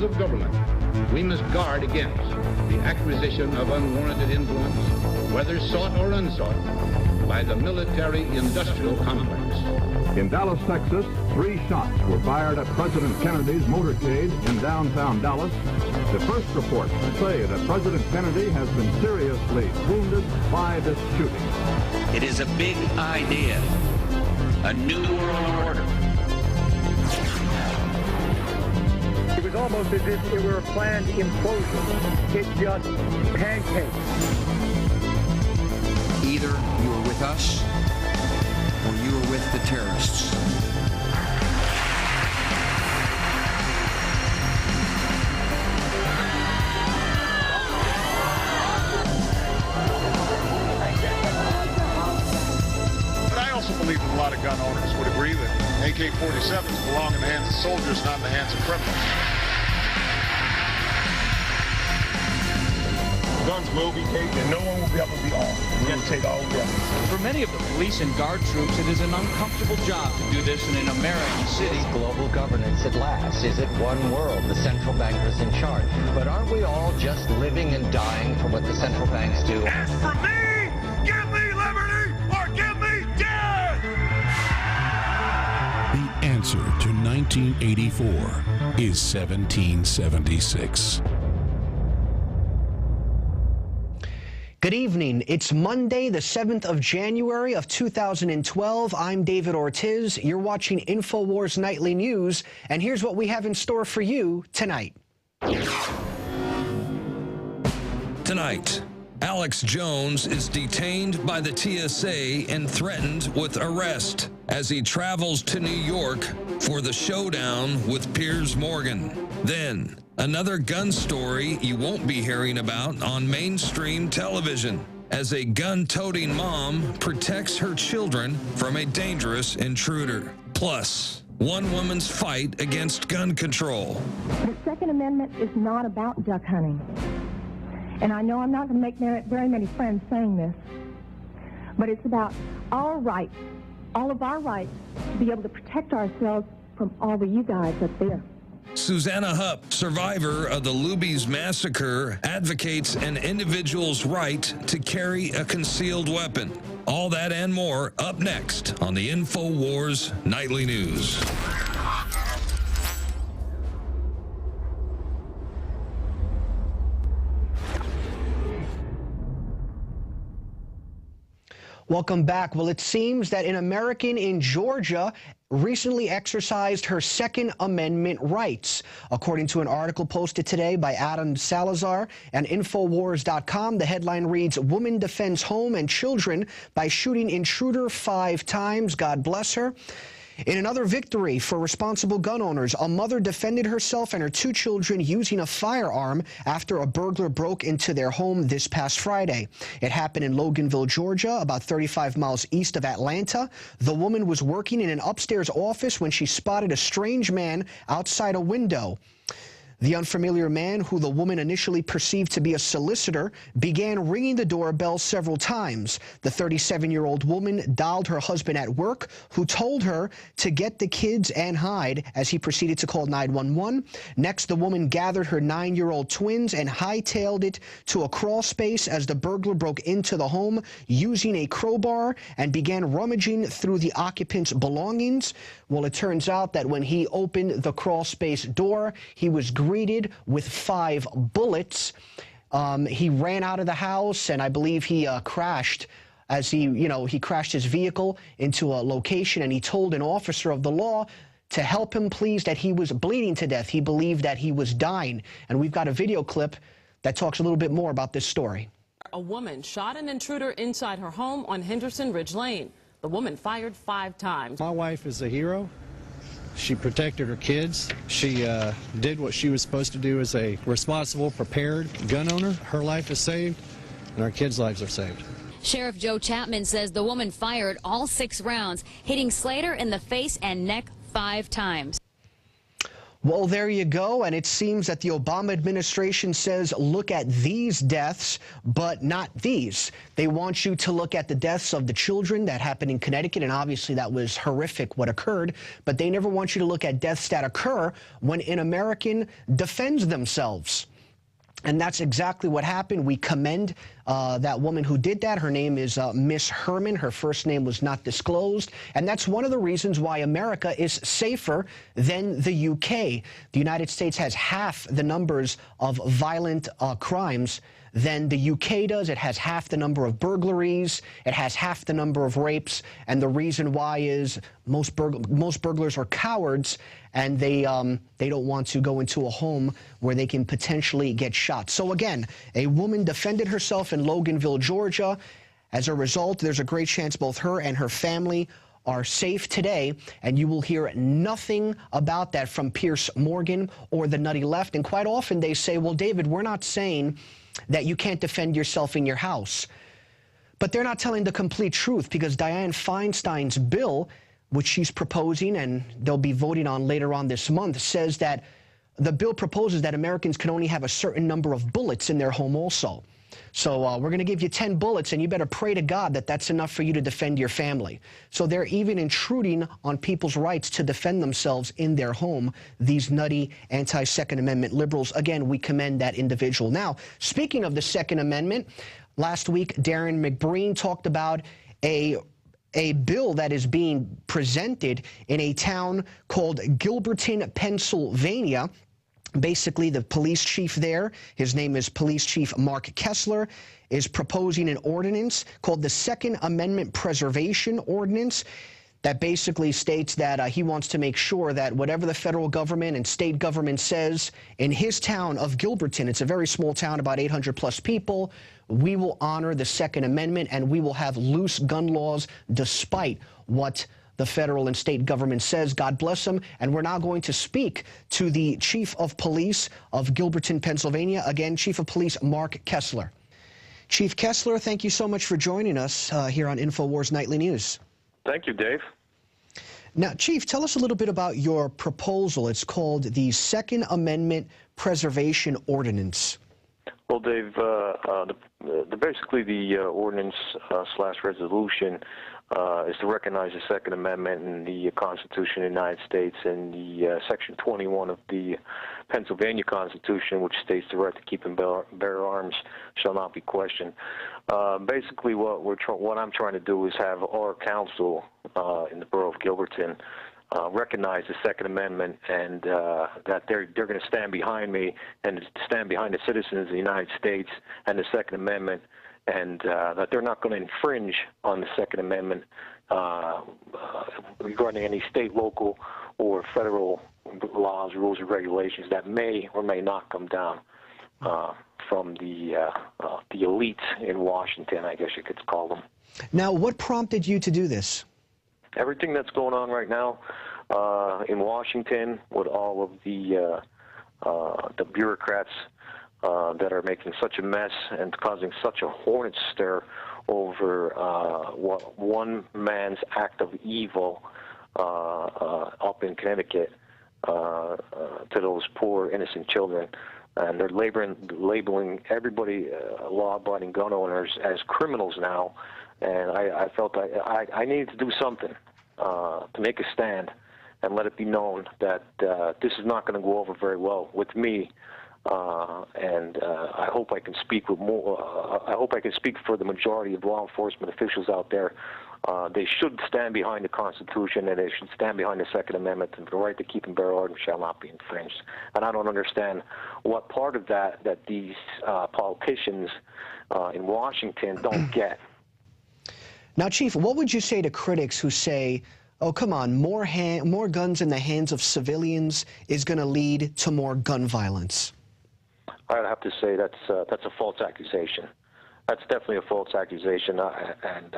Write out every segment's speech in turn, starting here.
offices of government, we must guard against the acquisition of unwarranted influence, whether sought or unsought, by the military-industrial complex. In Dallas, Texas, 3 shots were fired at President Kennedy's motorcade in downtown Dallas. The first reports say that President Kennedy has been seriously wounded by this shooting. It is a big idea, a new world order. It was almost as if it were a planned implosion. It just pancaked. Either you were with us or you were with the terrorists. But I also believe that a lot of gun owners would agree that AK-47s belong in the hands of soldiers, not in the hands of criminals. Guns will be taken, and no one will be able to be armed. We're going to take all guns. For many of the police and guard troops, it is an uncomfortable job to do this in an American city. Global governance at last. Is it one world? The central bankers in charge. But aren't we all just living and dying for what the central banks do? As for me, give me liberty or give me death! The answer to 1984 is 1776. Good evening. It's Monday, the 7th of January of 2012. I'm David Ortiz. You're watching Infowars Nightly News, and here's what we have in store for you tonight. Tonight, Alex Jones is detained by the T.S.A. and threatened with arrest as he travels to New York for the showdown with Piers Morgan. Then, another gun story you won't be hearing about on mainstream television as a gun-toting mom protects her children from a dangerous intruder. Plus, one woman's fight against gun control. The Second Amendment is not about duck hunting. And I know I'm not going to make very many friends saying this, but it's about our rights, all of our rights, to be able to protect ourselves from all of you guys up there. Suzanna Hupp, survivor of the Luby's massacre, advocates an individual's right to carry a concealed weapon. All that and more up next on the Infowars Nightly News. Welcome back. Well, it seems that an American in Georgia recently exercised her Second Amendment rights. According to an article posted today by Adam Salazar and Infowars.com, the headline reads, "Woman defends home and children by shooting intruder 5 times. God bless her." In another victory for responsible gun owners, a mother defended herself and her 2 children using a firearm after a burglar broke into their home this past Friday. It happened in Loganville, Georgia, about 35 miles east of Atlanta. The woman was working in an upstairs office when she spotted a strange man outside a window. The unfamiliar man, who the woman initially perceived to be a solicitor, began ringing the doorbell several times. The 37-year-old woman dialed her husband at work, who told her to get the kids and hide as he proceeded to call 911. Next, the woman gathered her 9-year-old twins and hightailed it to a crawl space as the burglar broke into the home using a crowbar and began rummaging through the occupant's belongings. Well, it turns out that when he opened the crawl space door, he was greeted with 5 bullets. He ran out of the house, and I believe he crashed as he crashed his vehicle into a location, and he told an officer of the law to help him, please, that he was bleeding to death. He believed that he was dying. And we've got a video clip that talks a little bit more about this story. A woman shot an intruder inside her home on Henderson Ridge Lane. The woman fired 5 times. My wife is a hero. She protected her kids. She did what she was supposed to do as a responsible, prepared gun owner. Her life is saved, and our kids' lives are saved. Sheriff Joe Chapman says the woman fired all 6 rounds, hitting Slater in the face and neck 5 times. Well, there you go. And it seems that the Obama administration says, look at these deaths, but not these. They want you to look at the deaths of the children that happened in Connecticut. And obviously that was horrific what occurred. But they never want you to look at deaths that occur when an American defends themselves. And that's exactly what happened. We commend that woman who did that. Her name is Miss Herman. Her first name was not disclosed. And that's one of the reasons why America is safer than the UK. The United States has half the numbers of violent crimes than the UK does. It has half the number of burglaries. It has half the number of rapes. And the reason why is most burglars are cowards, and they don't want to go into a home where they can potentially get shot. So again, a woman defended herself in Loganville, Georgia. As a result, there's a great chance both her and her family are safe today, and you will hear nothing about that from Piers Morgan or the nutty left. And quite often they say, well, David, we're not saying that you can't defend yourself in your house. But they're not telling the complete truth, because Dianne Feinstein's bill, which she's proposing and they'll be voting on later on this month, says that the bill proposes that Americans can only have a certain number of bullets in their home also. So we're going to give you 10 bullets, and you better pray to God that that's enough for you to defend your family. So they're even intruding on people's rights to defend themselves in their home, these nutty anti-Second Amendment liberals. Again, we commend that individual. Now, speaking of the Second Amendment, last week Darren McBreen talked about a bill that is being presented in a town called Gilberton, Pennsylvania. Basically, the police chief there, his name is Police Chief Mark Kessler, is proposing an ordinance called the Second Amendment Preservation Ordinance that basically states that he wants to make sure that whatever the federal government and state government says in his town of Gilberton, it's a very small town, about 800 plus people, we will honor the Second Amendment, and we will have loose gun laws despite what the federal and state government says. God bless them. And we're now going to speak to the Chief of Police of Gilberton, Pennsylvania. Again, Chief of Police Mark Kessler. Chief Kessler, thank you so much for joining us here on Infowars Nightly News. Thank you, Dave. Now, Chief, tell us a little bit about your proposal. It's called the Second Amendment Preservation Ordinance. Well, Dave, basically the ordinance slash resolution is to recognize the Second Amendment in the Constitution of the United States and the Section 21 of the Pennsylvania Constitution, which states the right to keep and bear arms shall not be questioned. Basically, what I'm trying to do is have our council in the borough of Gilberton recognize the Second Amendment, and that they're going to stand behind me and stand behind the citizens of the United States and the Second Amendment, and that they're not going to infringe on the Second Amendment regarding any state, local, or federal laws, rules, or regulations that may or may not come down from the elites in Washington, I guess you could call them. Now, what prompted you to do this? Everything that's going on right now in Washington with all of the bureaucrats that are making such a mess and causing such a hornet's stir over one man's act of evil up in Connecticut to those poor innocent children. And they're labeling everybody, law-abiding gun owners, as criminals now. And I felt I needed to do something to make a stand and let it be known that this is not going to go over very well with me. And I hope I can speak with more. I hope I can speak for the majority of law enforcement officials out there. They should stand behind the Constitution, and they should stand behind the Second Amendment, and the right to keep and bear arms shall not be infringed. And I don't understand what part of that these politicians in Washington don't get. Now, Chief, what would you say to critics who say, oh, come on, more guns in the hands of civilians is going to lead to more gun violence? I'd have to say that's a false accusation. That's definitely a false accusation, and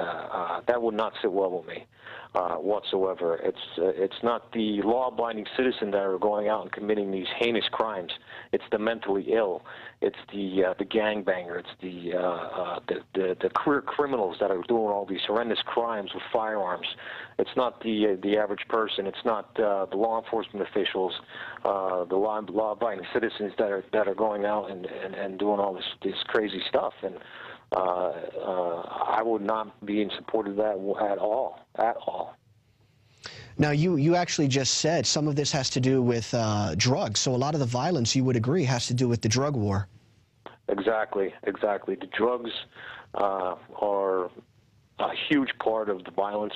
that would not sit well with me whatsoever. It's not the law-abiding citizen that are going out and committing these heinous crimes. It's the mentally ill. It's the gangbanger. It's the career criminals that are doing all these horrendous crimes with firearms. It's not the average person. It's not the law enforcement officials, the law-abiding citizens that are going out and doing all this crazy stuff. And I would not be in support of that at all. Now, you actually just said some of this has to do with drugs, so a lot of the violence, you would agree, has to do with the drug war. Exactly. The drugs are a huge part of the violence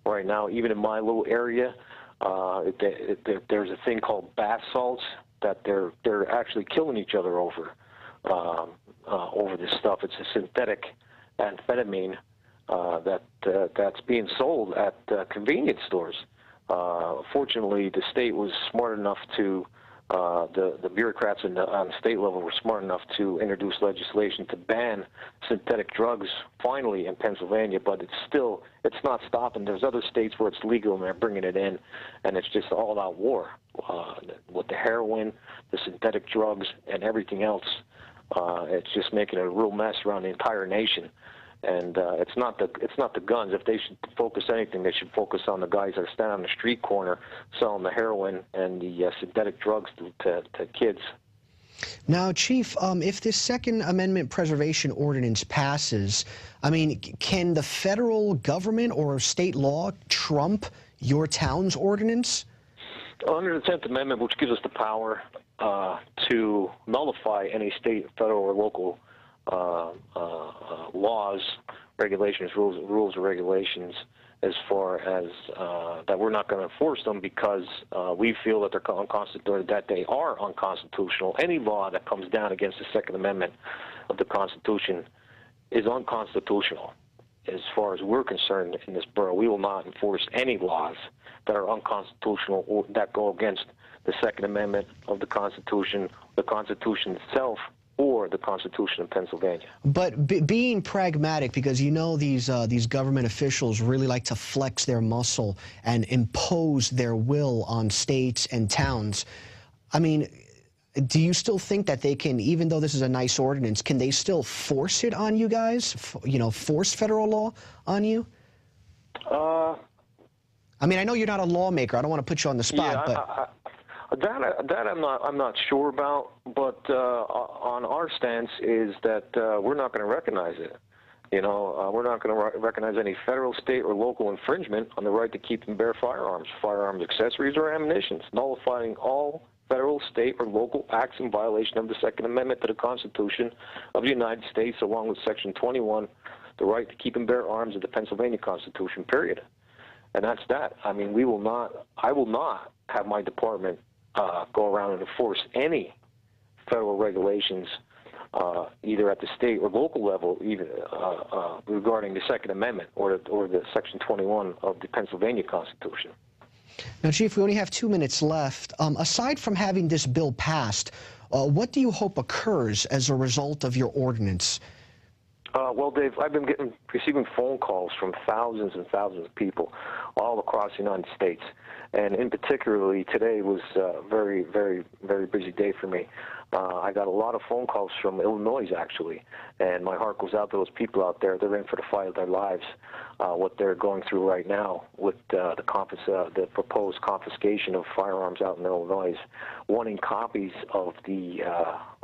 right now. Even in my little area, there's a thing called bath salts that they're actually killing each other over this stuff. It's a synthetic amphetamine that's being sold at convenience stores. Fortunately, the state was smart enough to, the bureaucrats on the state level were smart enough to introduce legislation to ban synthetic drugs finally in Pennsylvania, but it's not stopping. There's other states where it's legal and they're bringing it in, and it's just all-out war with the heroin, the synthetic drugs, and everything else. It's just making a real mess around the entire nation. And it's not the guns. If they should focus anything, they should focus on the guys that are standing on the street corner selling the heroin and the synthetic drugs to kids. Now, Chief, if this Second Amendment Preservation Ordinance passes, I mean, can the federal government or state law trump your town's ordinance? Under the 10th Amendment, which gives us the power to nullify any state, federal, or local laws, regulations, rules or regulations, as far as that we're not going to enforce them because we feel that they're unconstitutional, that they are unconstitutional. Any law that comes down against the Second Amendment of the Constitution is unconstitutional. As far as we're concerned in this borough, we will not enforce any laws that are unconstitutional or that go against the Second Amendment of the Constitution itself, or the Constitution of Pennsylvania. But being pragmatic, because you know these government officials really like to flex their muscle and impose their will on states and towns. I mean, do you still think that they can, even though this is a nice ordinance, can they still force it on you guys? Force federal law on you? I mean, I know you're not a lawmaker. I don't want to put you on the spot, but that I'm not sure about, but on our stance is that we're not going to recognize it. We're not going to recognize any federal, state, or local infringement on the right to keep and bear firearms, accessories, or ammunition, nullifying all federal, state, or local acts in violation of the Second Amendment to the Constitution of the United States, along with Section 21, the right to keep and bear arms of the Pennsylvania Constitution, period. And that's that. I mean, I will not have my department go around and enforce any federal regulations, either at the state or local level, even regarding the Second Amendment or the Section 21 of the Pennsylvania Constitution. Now, Chief, we only have 2 minutes left. Aside from having this bill passed, what do you hope occurs as a result of your ordinance? Well, Dave, I've been receiving phone calls from thousands and thousands of people all across the United States. And in particularly, today was a very, very, very busy day for me. I got a lot of phone calls from Illinois, actually, and my heart goes out to those people out there. They're in for the fight of their lives, what they're going through right now with the proposed confiscation of firearms out in Illinois, wanting copies of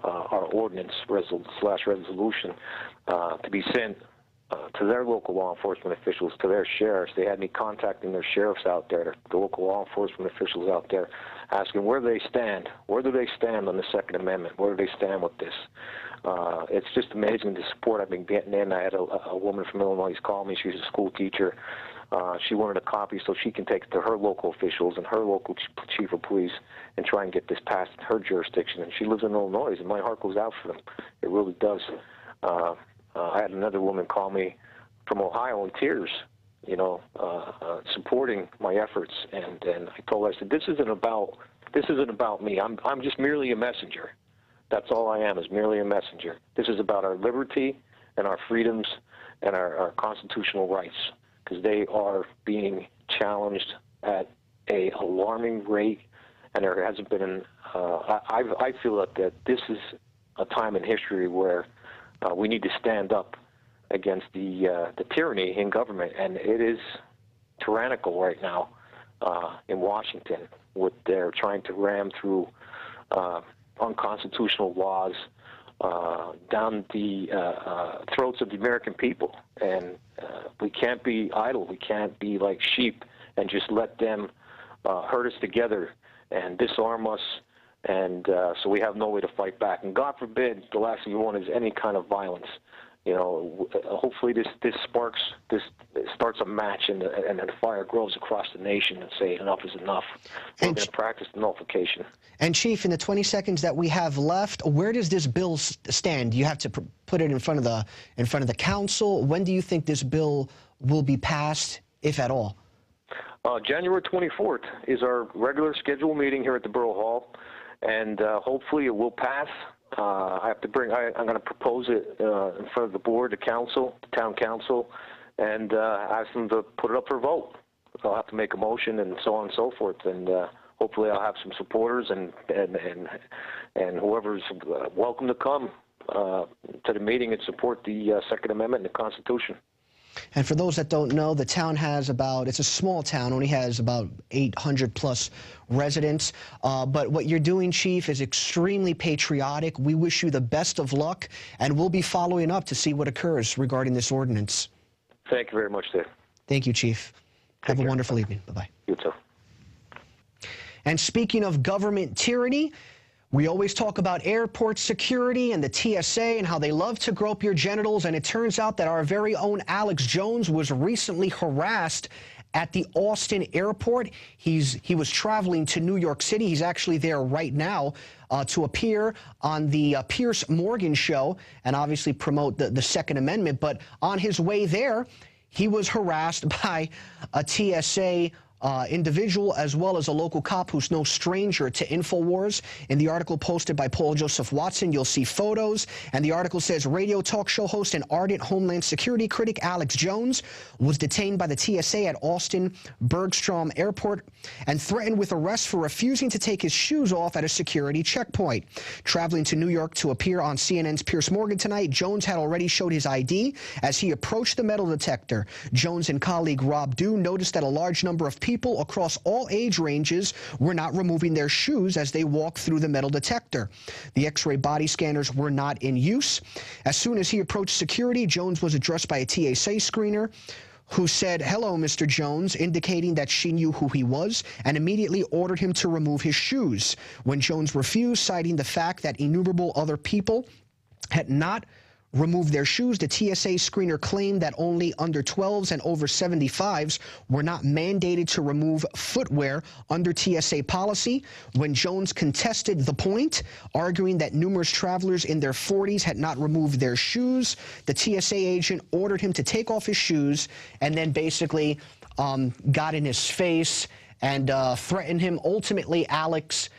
our ordinance resolution to be sent to their local law enforcement officials, to their sheriffs. They had me contacting their sheriffs out there, the local law enforcement officials out there, asking where do they stand? Where do they stand on the Second Amendment? Where do they stand with this? It's just amazing the support I've been getting in. I had a woman from Illinois call me. She's a school teacher. She wanted a copy so she can take it to her local officials and her local chief of police and try and get this passed in her jurisdiction. And she lives in Illinois, and my heart goes out for them. It really does. I had another woman call me from Ohio in tears, supporting my efforts, and I told her, I said, this isn't about me. I'm just merely a messenger. That's all I am, is merely a messenger. This is about our liberty and our freedoms and our constitutional rights, because they are being challenged at a alarming rate, and there hasn't been I feel that this is a time in history where we need to stand up against the tyranny in government, and it is tyrannical right now in Washington. They're trying to ram through unconstitutional laws down the throats of the American people, and we can't be idle. We can't be like sheep and just let them herd us together and disarm us, and so we have no way to fight back. And God forbid, the last thing we want is any kind of violence. You know, hopefully this starts a match, and the fire grows across the nation, and say enough is enough. We're going to practice the nullification. And Chief, in the 20 seconds that we have left, where does this bill stand? You have to put it in front of the council. When do you think this bill will be passed, if at all? January 24th is our regular scheduled meeting here at the Borough Hall, and hopefully it will pass. I'm going to propose it in front of the board, the council, the town council, and ask them to put it up for a vote. I'll have to make a motion and so on and so forth, and hopefully I'll have some supporters and whoever's welcome to come to the meeting and support the Second Amendment and the Constitution. And for those that don't know, the town has it's a small town, only has about 800 plus residents. But what you're doing, Chief, is extremely patriotic. We wish you the best of luck, and we'll be following up to see what occurs regarding this ordinance. Thank you very much, Dave. Thank you, Chief. Have a wonderful evening. Bye-bye. You too. And speaking of government tyranny, we always talk about airport security and the T.S.A. and how they love to grope your genitals, and it turns out that our very own Alex Jones was recently harassed at the Austin airport. He was traveling to New York City. He's actually there right now to appear on the Piers Morgan show and obviously promote the Second Amendment. But on his way there, he was harassed by a T.S.A. individual, as well as a local cop who's no stranger to Infowars. In the article posted by Paul Joseph Watson, you'll see photos, and the article says radio talk show host and ardent Homeland Security critic Alex Jones was detained by the TSA at Austin Bergstrom Airport and threatened with arrest for refusing to take his shoes off at a security checkpoint. Traveling to New York to appear on CNN's Piers Morgan tonight, Jones had already showed his ID as he approached the metal detector. Jones and colleague Rob Dew noticed that a large number of people across all age ranges were not removing their shoes as they walked through the metal detector. The X-ray body scanners were not in use. As soon as he approached security, Jones was addressed by a T.S.A. screener who said, "Hello, Mr. Jones," indicating that she knew who he was, and immediately ordered him to remove his shoes. When Jones refused, citing the fact that innumerable other people had not removed their shoes, the T.S.A. screener claimed that only under 12s and over 75s were not mandated to remove footwear under T.S.A. policy. When Jones contested the point, arguing that numerous travelers in their 40s had not removed their shoes, the T.S.A. agent ordered him to take off his shoes and then basically got in his face and threatened him. Ultimately, Alex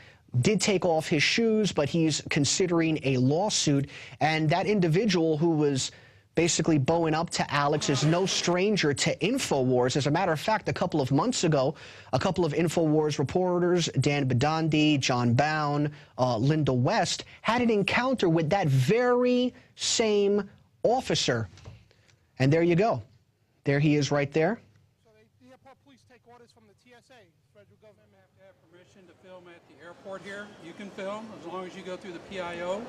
did take off his shoes, but he's considering a lawsuit. And that individual who was basically bowing up to Alex is no stranger to Infowars. As a matter of fact, a couple of months ago, a couple of Infowars reporters, Dan Badandi, John Bown, Linda West, had an encounter with that very same officer. And there you go. There he is right there. So the airport police take orders from the TSA. Federal government have to have permission to film at the airport here. You can film as long as you go through the PIO,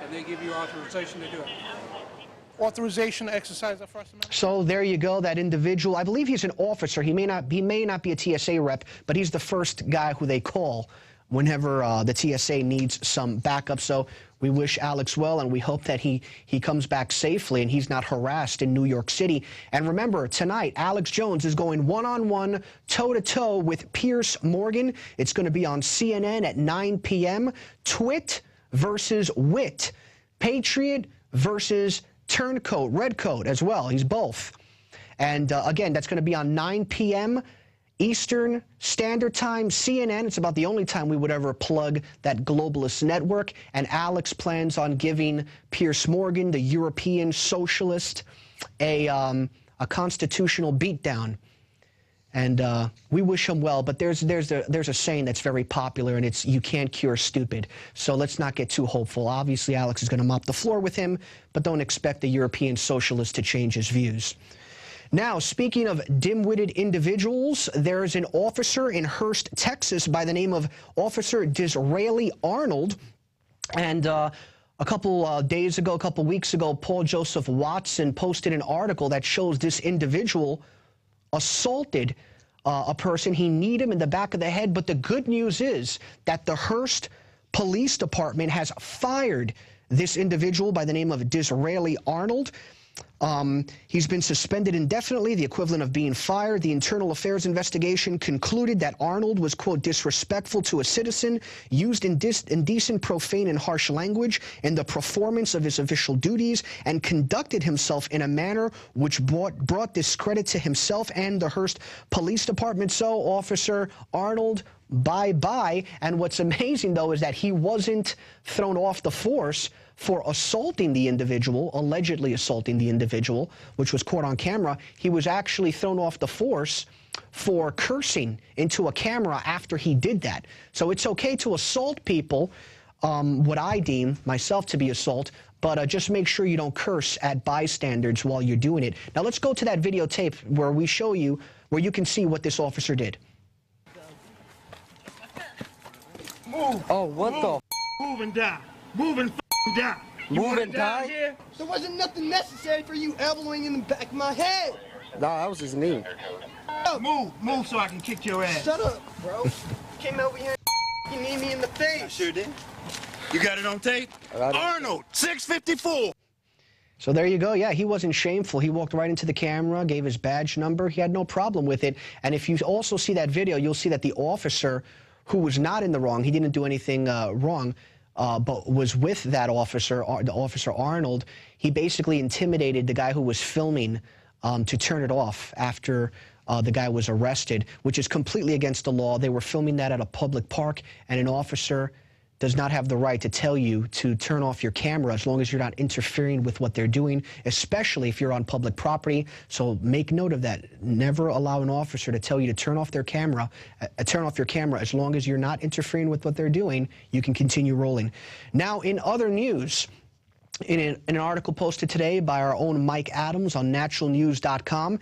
and they give you authorization to do it. Authorization to exercise the First Amendment. So there you go, that individual. I believe he's an officer. He may not be a TSA rep, but he's the first guy who they call whenever the TSA needs some backup. So we wish Alex well, and we hope that he comes back safely and he's not harassed in New York City. And remember, tonight, Alex Jones is going one-on-one, toe-to-toe with Piers Morgan. It's going to be on CNN at 9 p.m. Twit versus Wit. Patriot versus Turncoat, Redcoat as well. He's both. And again, that's going to be on 9 p.m. Eastern Standard Time, CNN. It's about the only time we would ever plug that globalist network. And Alex plans on giving Piers Morgan, the European socialist, a constitutional beatdown. And we wish him well, but there's a saying that's very popular, and it's, you can't cure stupid. So let's not get too hopeful. Obviously, Alex is going to mop the floor with him, but don't expect the European socialist to change his views. Now, speaking of dim-witted individuals, there's an officer in Hurst, Texas, by the name of Officer Disraeli Arnold. And a couple days ago, a couple weeks ago, Paul Joseph Watson posted an article that shows this individual assaulted a person. He kneed him in the back of the head. But the good news is that the Hurst Police Department has fired this individual by the name of Disraeli Arnold. He's been suspended indefinitely, the equivalent of being fired. The Internal Affairs investigation concluded that Arnold was, quote, disrespectful to a citizen, used indecent, profane, and harsh language in the performance of his official duties, and conducted himself in a manner which brought discredit to himself and the Hurst Police Department. So, Officer Arnold, bye-bye. And what's amazing, though, is that he wasn't thrown off the force for assaulting the individual, allegedly assaulting the individual, which was caught on camera. He was actually thrown off the force for cursing into a camera after he did that. So it's okay to assault people, what I deem myself to be assault, but just make sure you don't curse at bystanders while you're doing it. Now let's go to that videotape where we show you, where you can see what this officer did. Move. Oh, what the? Move and die. Move and die. Move and die? Here? There wasn't nothing necessary for you elbowing in the back of my head. Nah, that was his knee. Move so I can kick your ass. Shut up, bro. Came over here and knee me in the face. I sure did. You got it on tape? Arnold, 654. So there you go. Yeah, he wasn't shameful. He walked right into the camera, gave his badge number. He had no problem with it. And if you also see that video, you'll see that the officer, who was not in the wrong, he didn't do anything wrong, but was with that officer, the Officer Arnold. He basically intimidated the guy who was filming to turn it off after the guy was arrested, which is completely against the law. They were filming that at a public park, and an officer does not have the right to tell you to turn off your camera as long as you're not interfering with what they're doing, especially if you're on public property. So make note of that. Never allow an officer to tell you to turn off their camera, as long as you're not interfering with what they're doing. You can continue rolling. Now, in other news, in an article posted today by our own Mike Adams on naturalnews.com,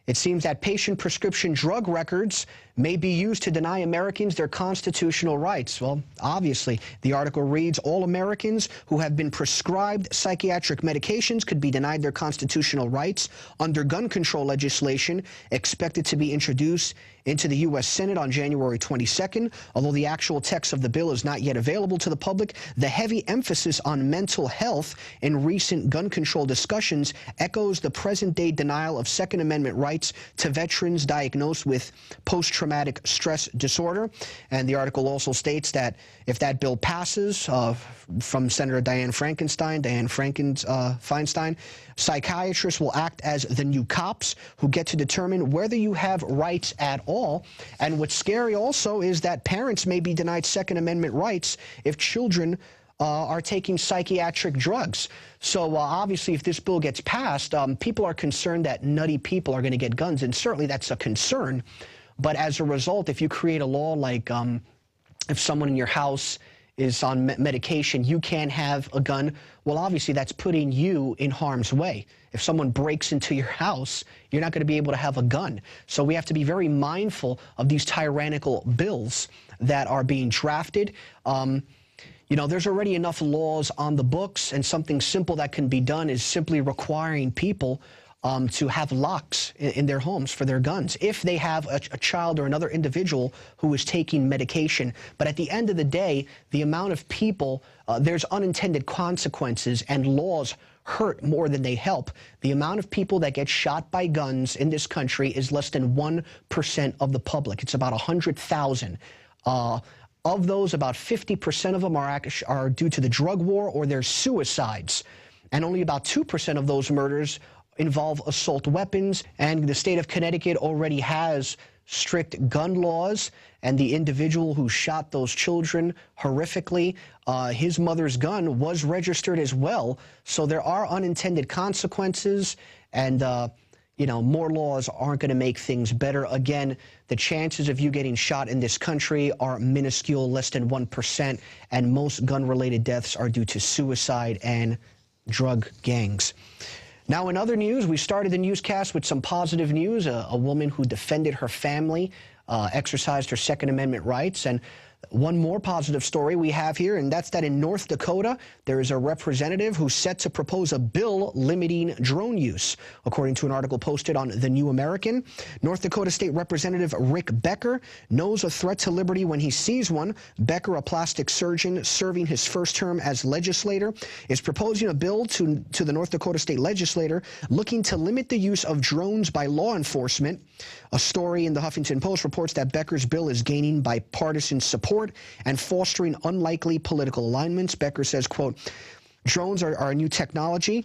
it seems that patient prescription drug records may be used to deny Americans their constitutional rights. Well, obviously, the article reads, all Americans who have been prescribed psychiatric medications could be denied their constitutional rights under gun control legislation expected to be introduced into the U.S. Senate on January 22nd. Although the actual text of the bill is not yet available to the public, the heavy emphasis on mental health in recent gun control discussions echoes the present-day denial of Second Amendment rights to veterans diagnosed with post-traumatic stress disorder. And the article also states that if that bill passes from Senator Dianne Feinstein, psychiatrists will act as the new cops who get to determine whether you have rights at all. And what's scary also is that parents may be denied Second Amendment rights if children are taking psychiatric drugs. So obviously, if this bill gets passed, people are concerned that nutty people are going to get guns, and certainly that's a concern. But as a result, if you create a law like if someone in your house is on medication, you can't have a gun, well, obviously that's putting you in harm's way. If someone breaks into your house, you're not going to be able to have a gun. So we have to be very mindful of these tyrannical bills that are being drafted. You know, there's already enough laws on the books, and something simple that can be done is simply requiring people to have locks in their homes for their guns if they have a child or another individual who is taking medication. But at the end of the day, the amount of people, there's unintended consequences, and laws hurt more than they help. The amount of people that get shot by guns in this country is less than 1% of the public. It's about 100,000. Of those, about 50% of them are due to the drug war or they're suicides. And only about 2% of those murders involve assault weapons, and the state of Connecticut already has strict gun laws, and the individual who shot those children horrifically, his mother's gun was registered as well. So there are unintended consequences, and you know, more laws aren't going to make things better. Again, the chances of you getting shot in this country are minuscule, less than 1%, and most gun-related deaths are due to suicide and drug gangs. Now, in other news, we started the newscast with some positive news. A woman who defended her family, exercised her Second Amendment rights. And one more positive story we have here, and that's that in North Dakota, there is a representative who's set to propose a bill limiting drone use. According to an article posted on The New American, North Dakota State Representative Rick Becker knows a threat to liberty when he sees one. Becker, a plastic surgeon serving his first term as legislator, is proposing a bill to the North Dakota State Legislature looking to limit the use of drones by law enforcement. A story in the Huffington Post reports that Becker's bill is gaining bipartisan support and fostering unlikely political alignments. Becker says, quote, drones are a new technology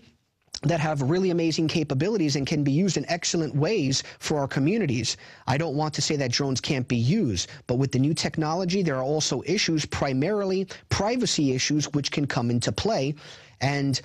that have really amazing capabilities and can be used in excellent ways for our communities. I don't want to say that drones can't be used, but with the new technology, there are also issues, primarily privacy issues, which can come into play. And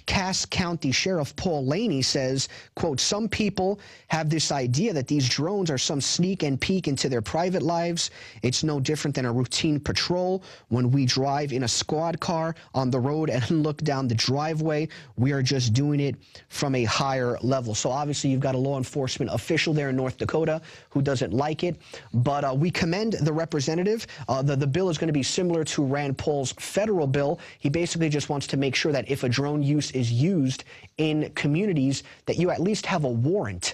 Cass County Sheriff Paul Laney says, quote, some people have this idea that these drones are some sneak and peek into their private lives. It's no different than a routine patrol. When we drive in a squad car on the road and look down the driveway, we are just doing it from a higher level. So obviously you've got a law enforcement official there in North Dakota who doesn't like it. But we commend the representative. The bill is going to be similar to Rand Paul's federal bill. He basically just wants to make sure that if a drone use is used in communities, that you at least have a warrant.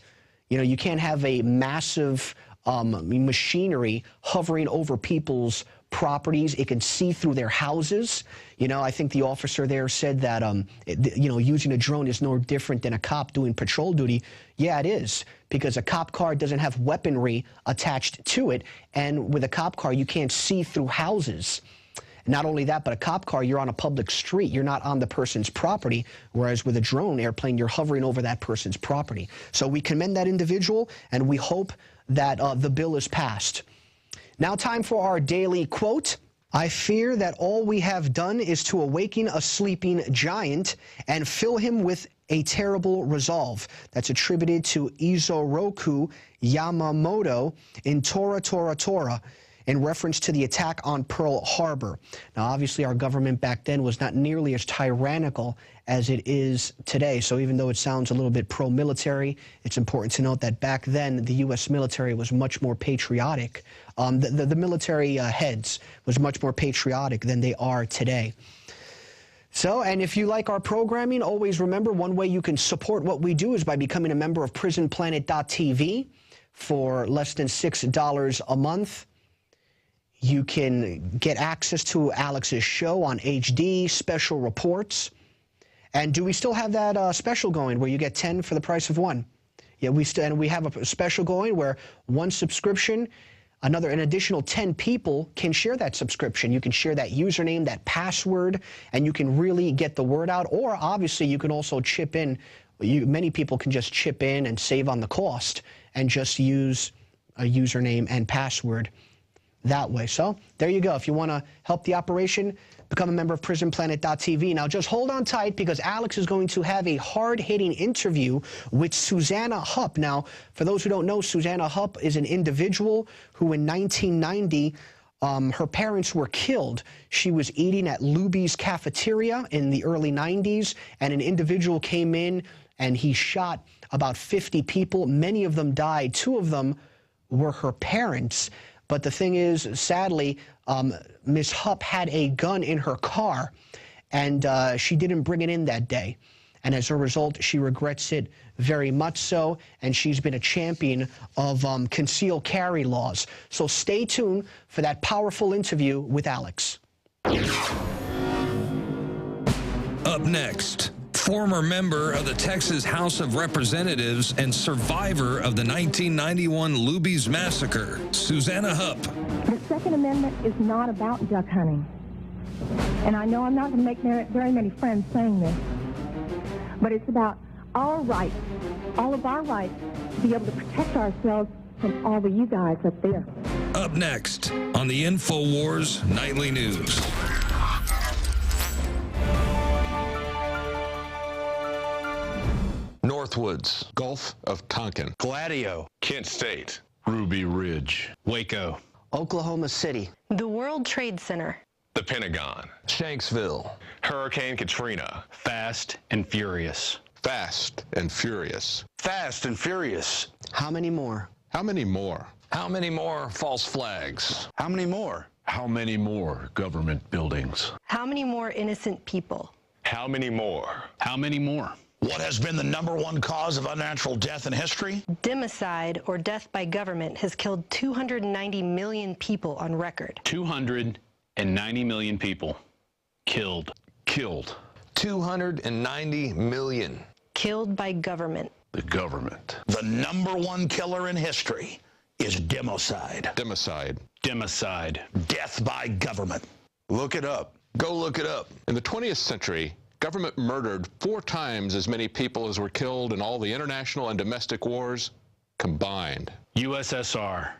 You know, you can't have a massive machinery hovering over people's properties. It can see through their houses. You know, I think the officer there said that, you know, using a drone is no different than a cop doing patrol duty. Yeah, it is, because a cop car doesn't have weaponry attached to it. And with a cop car, you can't see through houses. Not only that, but a cop car, you're on a public street. You're not on the person's property, whereas with a drone airplane, you're hovering over that person's property. So we commend that individual, and we hope that the bill is passed. Now time for our daily quote. I fear that all we have done is to awaken a sleeping giant and fill him with a terrible resolve. That's attributed to Izoroku Yamamoto in Tora Tora Tora, in reference to the attack on Pearl Harbor. Now, obviously, our government back then was not nearly as tyrannical as it is today. So even though it sounds a little bit pro-military, it's important to note that back then, the U.S. military was much more patriotic. The military heads was much more patriotic than they are today. So, and if you like our programming, always remember one way you can support what we do is by becoming a member of PrisonPlanet.tv for less than $6 a month. You can get access to Alex's show on HD, special reports. And do we still have that special going where you get 10 for the price of one? Yeah, we have a special going where one subscription, an additional 10 people can share that subscription. You can share that username, that password, and you can really get the word out. Or obviously you can also chip in. Many people can just chip in and save on the cost and just use a username and password that way. So there you go. If you want to help the operation, become a member of PrisonPlanet.tv. Now just hold on tight, because Alex is going to have a hard-hitting interview with Suzanna Hupp. Now, for those who don't know, Suzanna Hupp is an individual who in 1990, her parents were killed. She was eating at Luby's cafeteria in the early 90s, and an individual came in and he shot about 50 people. Many of them died. 2 of them were her parents. But the thing is, sadly, Ms. Hupp had a gun in her car, and she didn't bring it in that day. And as a result, she regrets it very much so, and she's been a champion of concealed carry laws. So stay tuned for that powerful interview with Alex. Up next, former member of the Texas House of Representatives and survivor of the 1991 Luby's massacre, Suzanna Hupp. The Second Amendment is not about duck hunting. And I know I'm not going to make very many friends saying this, but it's about our rights, all of our rights, to be able to protect ourselves from all of you guys up there. Up next on the Infowars Nightly News. Northwoods, Gulf of Tonkin, Gladio, Kent State, Ruby Ridge, Waco, Oklahoma City, the World Trade Center, the Pentagon, Shanksville, Hurricane Katrina, Fast and Furious. Fast and Furious. Fast and Furious. How many more? How many more? How many more false flags? How many more? How many more government buildings? How many more innocent people? How many more? How many more? What has been the #1 cause of unnatural death in history? Democide, or death by government, has killed 290 million people on record. 290 million people killed. 290 million. Killed by government. The government. The #1 killer in history is democide. Democide. Democide. Death by government. Look it up. Go look it up. In the 20th century, government murdered 4 times as many people as were killed in all the international and domestic wars combined. USSR,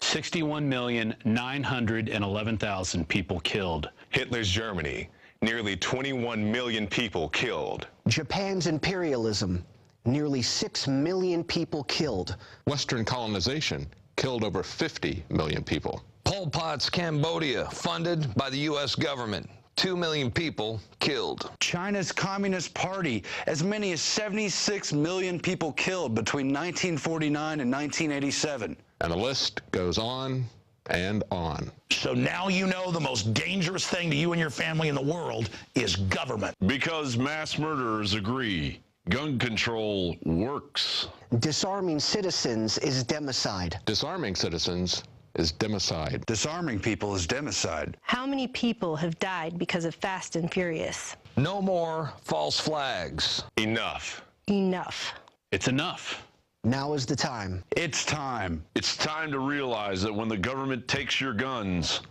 61,911,000 people killed. Hitler's Germany, nearly 21 million people killed. Japan's imperialism, nearly 6 million people killed. Western colonization killed over 50 million people. Pol Pot's Cambodia, funded by the U.S. government. 2 million people killed. China's Communist Party, as many as 76 million people killed between 1949 and 1987. And the list goes on and on. So now you know the most dangerous thing to you and your family in the world is government. Because mass murderers agree. Gun control works. Disarming citizens is democide. Disarming citizens is democide. Disarming people is democide. How many people have died because of Fast and Furious? No more false flags. Enough. Enough. It's enough. Now is the time. It's time. It's time to realize that when the government takes your guns,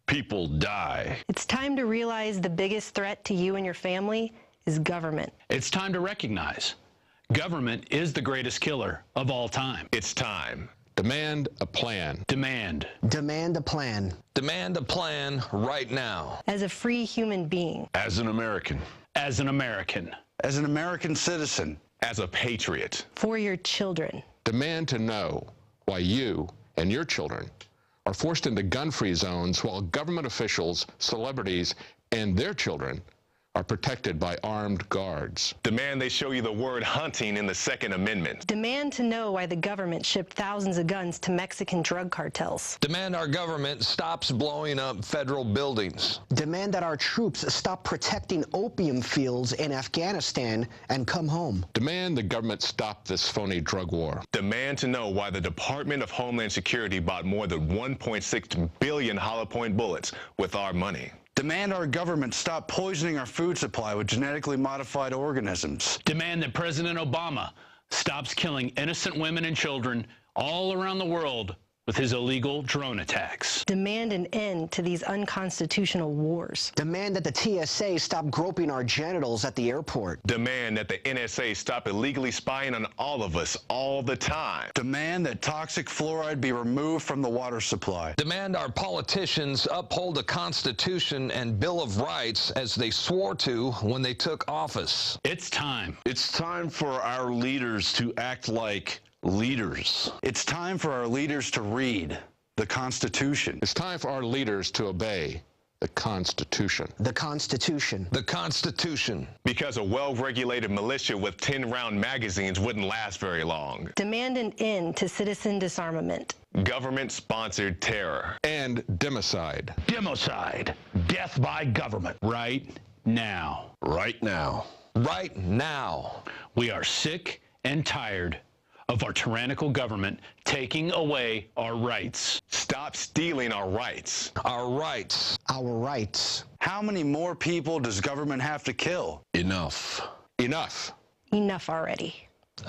people die. It's time to realize the biggest threat to you and your family is government. It's time to recognize government is the greatest killer of all time. It's time. Demand a plan. Demand. Demand a plan. Demand a plan right now. As a free human being. As an American. As an American. As an American citizen. As a patriot. For your children. Demand to know why you and your children are forced into gun-free zones while government officials, celebrities, and their children are protected by armed guards. Demand they show you the word hunting in the Second Amendment. Demand to know why the government shipped thousands of guns to Mexican drug cartels. Demand our government stops blowing up federal buildings. Demand that our troops stop protecting opium fields in Afghanistan and come home. Demand the government stop this phony drug war. Demand to know why the Department of Homeland Security bought more than 1.6 billion hollow point bullets with our money. Demand our government stop poisoning our food supply with genetically modified organisms. Demand that President Obama stops killing innocent women and children all around the world with his illegal drone attacks. Demand an end to these unconstitutional wars. Demand that the T.S.A. stop groping our genitals at the airport. Demand that the N.S.A. stop illegally spying on all of us all the time. Demand that toxic fluoride be removed from the water supply. Demand our politicians uphold the Constitution and Bill of Rights as they swore to when they took office. It's time. It's time for our leaders to act like leaders. It's time for our leaders to read the Constitution. It's time for our leaders to obey the Constitution. The Constitution. The Constitution. Because a well-regulated militia with 10-round magazines wouldn't last very long. Demand an end to citizen disarmament. Government-sponsored terror. And democide. Democide. Death by government. Right now. Right now. Right now. We are sick and tired of our tyrannical government taking away our rights. Stop stealing our rights. Our rights. Our rights. How many more people does government have to kill? Enough. Enough. Enough already.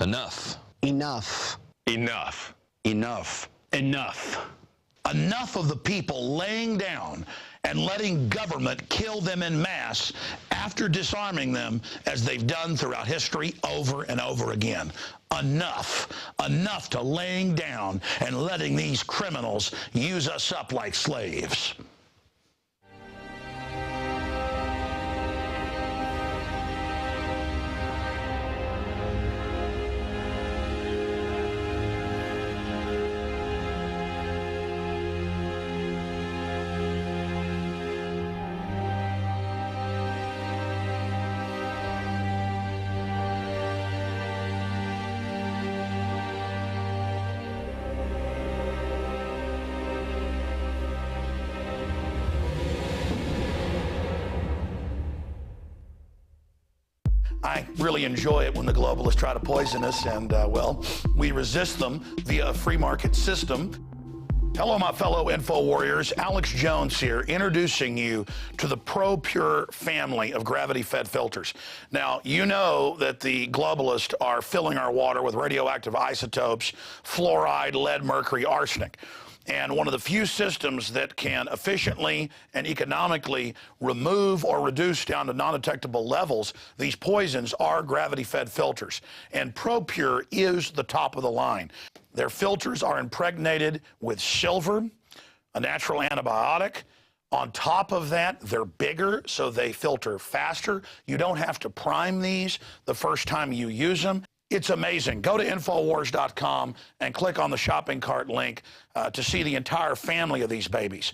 Enough. Enough. Enough. Enough. Enough. Enough of the people laying down and letting government kill them en masse after disarming them, as they've done throughout history over and over again. Enough to laying down and letting these criminals use us up like slaves. I really enjoy it when the globalists try to poison us, and, well, we resist them via a free market system. Hello, my fellow Info Warriors. Alex Jones here, introducing you to the ProPure family of gravity-fed filters. Now, you know that the globalists are filling our water with radioactive isotopes, fluoride, lead, mercury, arsenic. And one of the few systems that can efficiently and economically remove or reduce down to non-detectable levels these poisons are gravity-fed filters. And ProPure is the top of the line. Their filters are impregnated with silver, a natural antibiotic. On top of that, they're bigger, so they filter faster. You don't have to prime these the first time you use them. It's amazing. Go to Infowars.com and click on the shopping cart link to see the entire family of these babies.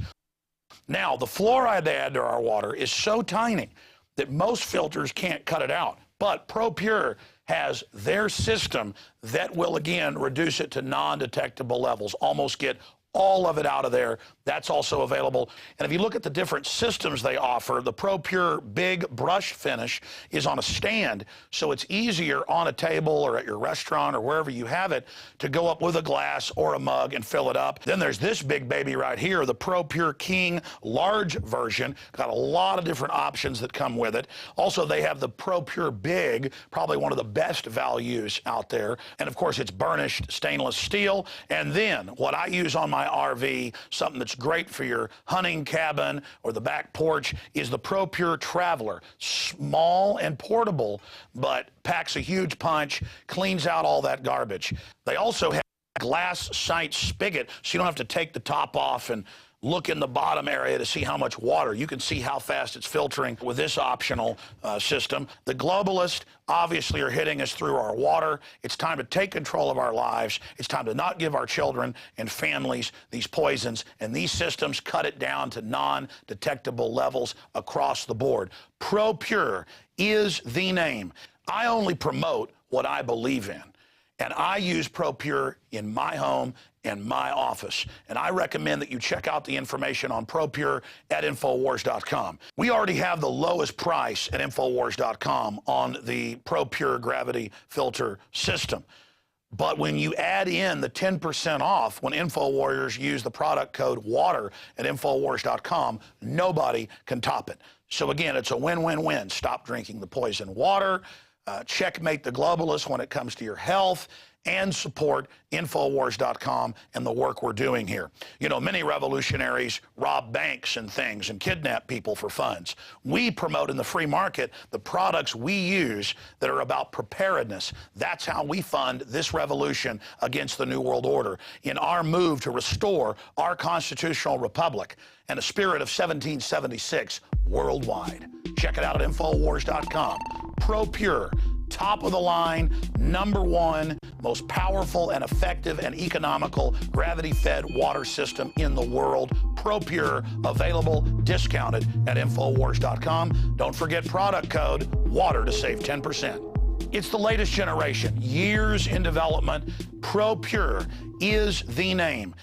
Now, the fluoride they add to our water is so tiny that most filters can't cut it out. But ProPure has their system that will, again, reduce it to non-detectable levels, almost get all of it out of there. That's also available. And if you look at the different systems they offer, the ProPure Big Brush Finish is on a stand, so it's easier on a table or at your restaurant or wherever you have it to go up with a glass or a mug and fill it up. Then there's this big baby right here, the ProPure King large version. Got a lot of different options that come with it. Also, they have the ProPure Big, probably one of the best values out there. And of course, it's burnished stainless steel. And then what I use on my RV, something that's great for your hunting cabin or the back porch, is the ProPure Traveler. Small and portable, but packs a huge punch, cleans out all that garbage. They also have a glass sight spigot, so you don't have to take the top off and look in the bottom area to see how much water. You can see how fast it's filtering with this optional system. The globalists obviously are hitting us through our water. It's time to take control of our lives. It's time to not give our children and families these poisons, and these systems cut it down to non-detectable levels across the board. ProPure is the name. I only promote what I believe in, and I use ProPure in my home and my office. And I recommend that you check out the information on ProPure at Infowars.com. We already have the lowest price at Infowars.com on the ProPure gravity filter system. But when you add in the 10% off when InfoWarriors use the product code WATER at Infowars.com, nobody can top it. So again, it's a win-win-win. Stop drinking the poison water, checkmate the globalists when it comes to your health, and support Infowars.com and the work we're doing here. You know, many revolutionaries rob banks and things and kidnap people for funds. We promote in the free market the products we use that are about preparedness. That's how we fund this revolution against the New World Order in our move to restore our constitutional republic and a spirit of 1776 worldwide. Check it out at Infowars.com. ProPure, top of the line, #1, most powerful and effective and economical gravity-fed water system in the world. ProPure, available, discounted at Infowars.com. Don't forget product code WATER to save 10%. It's the latest generation, years in development. ProPure is the name.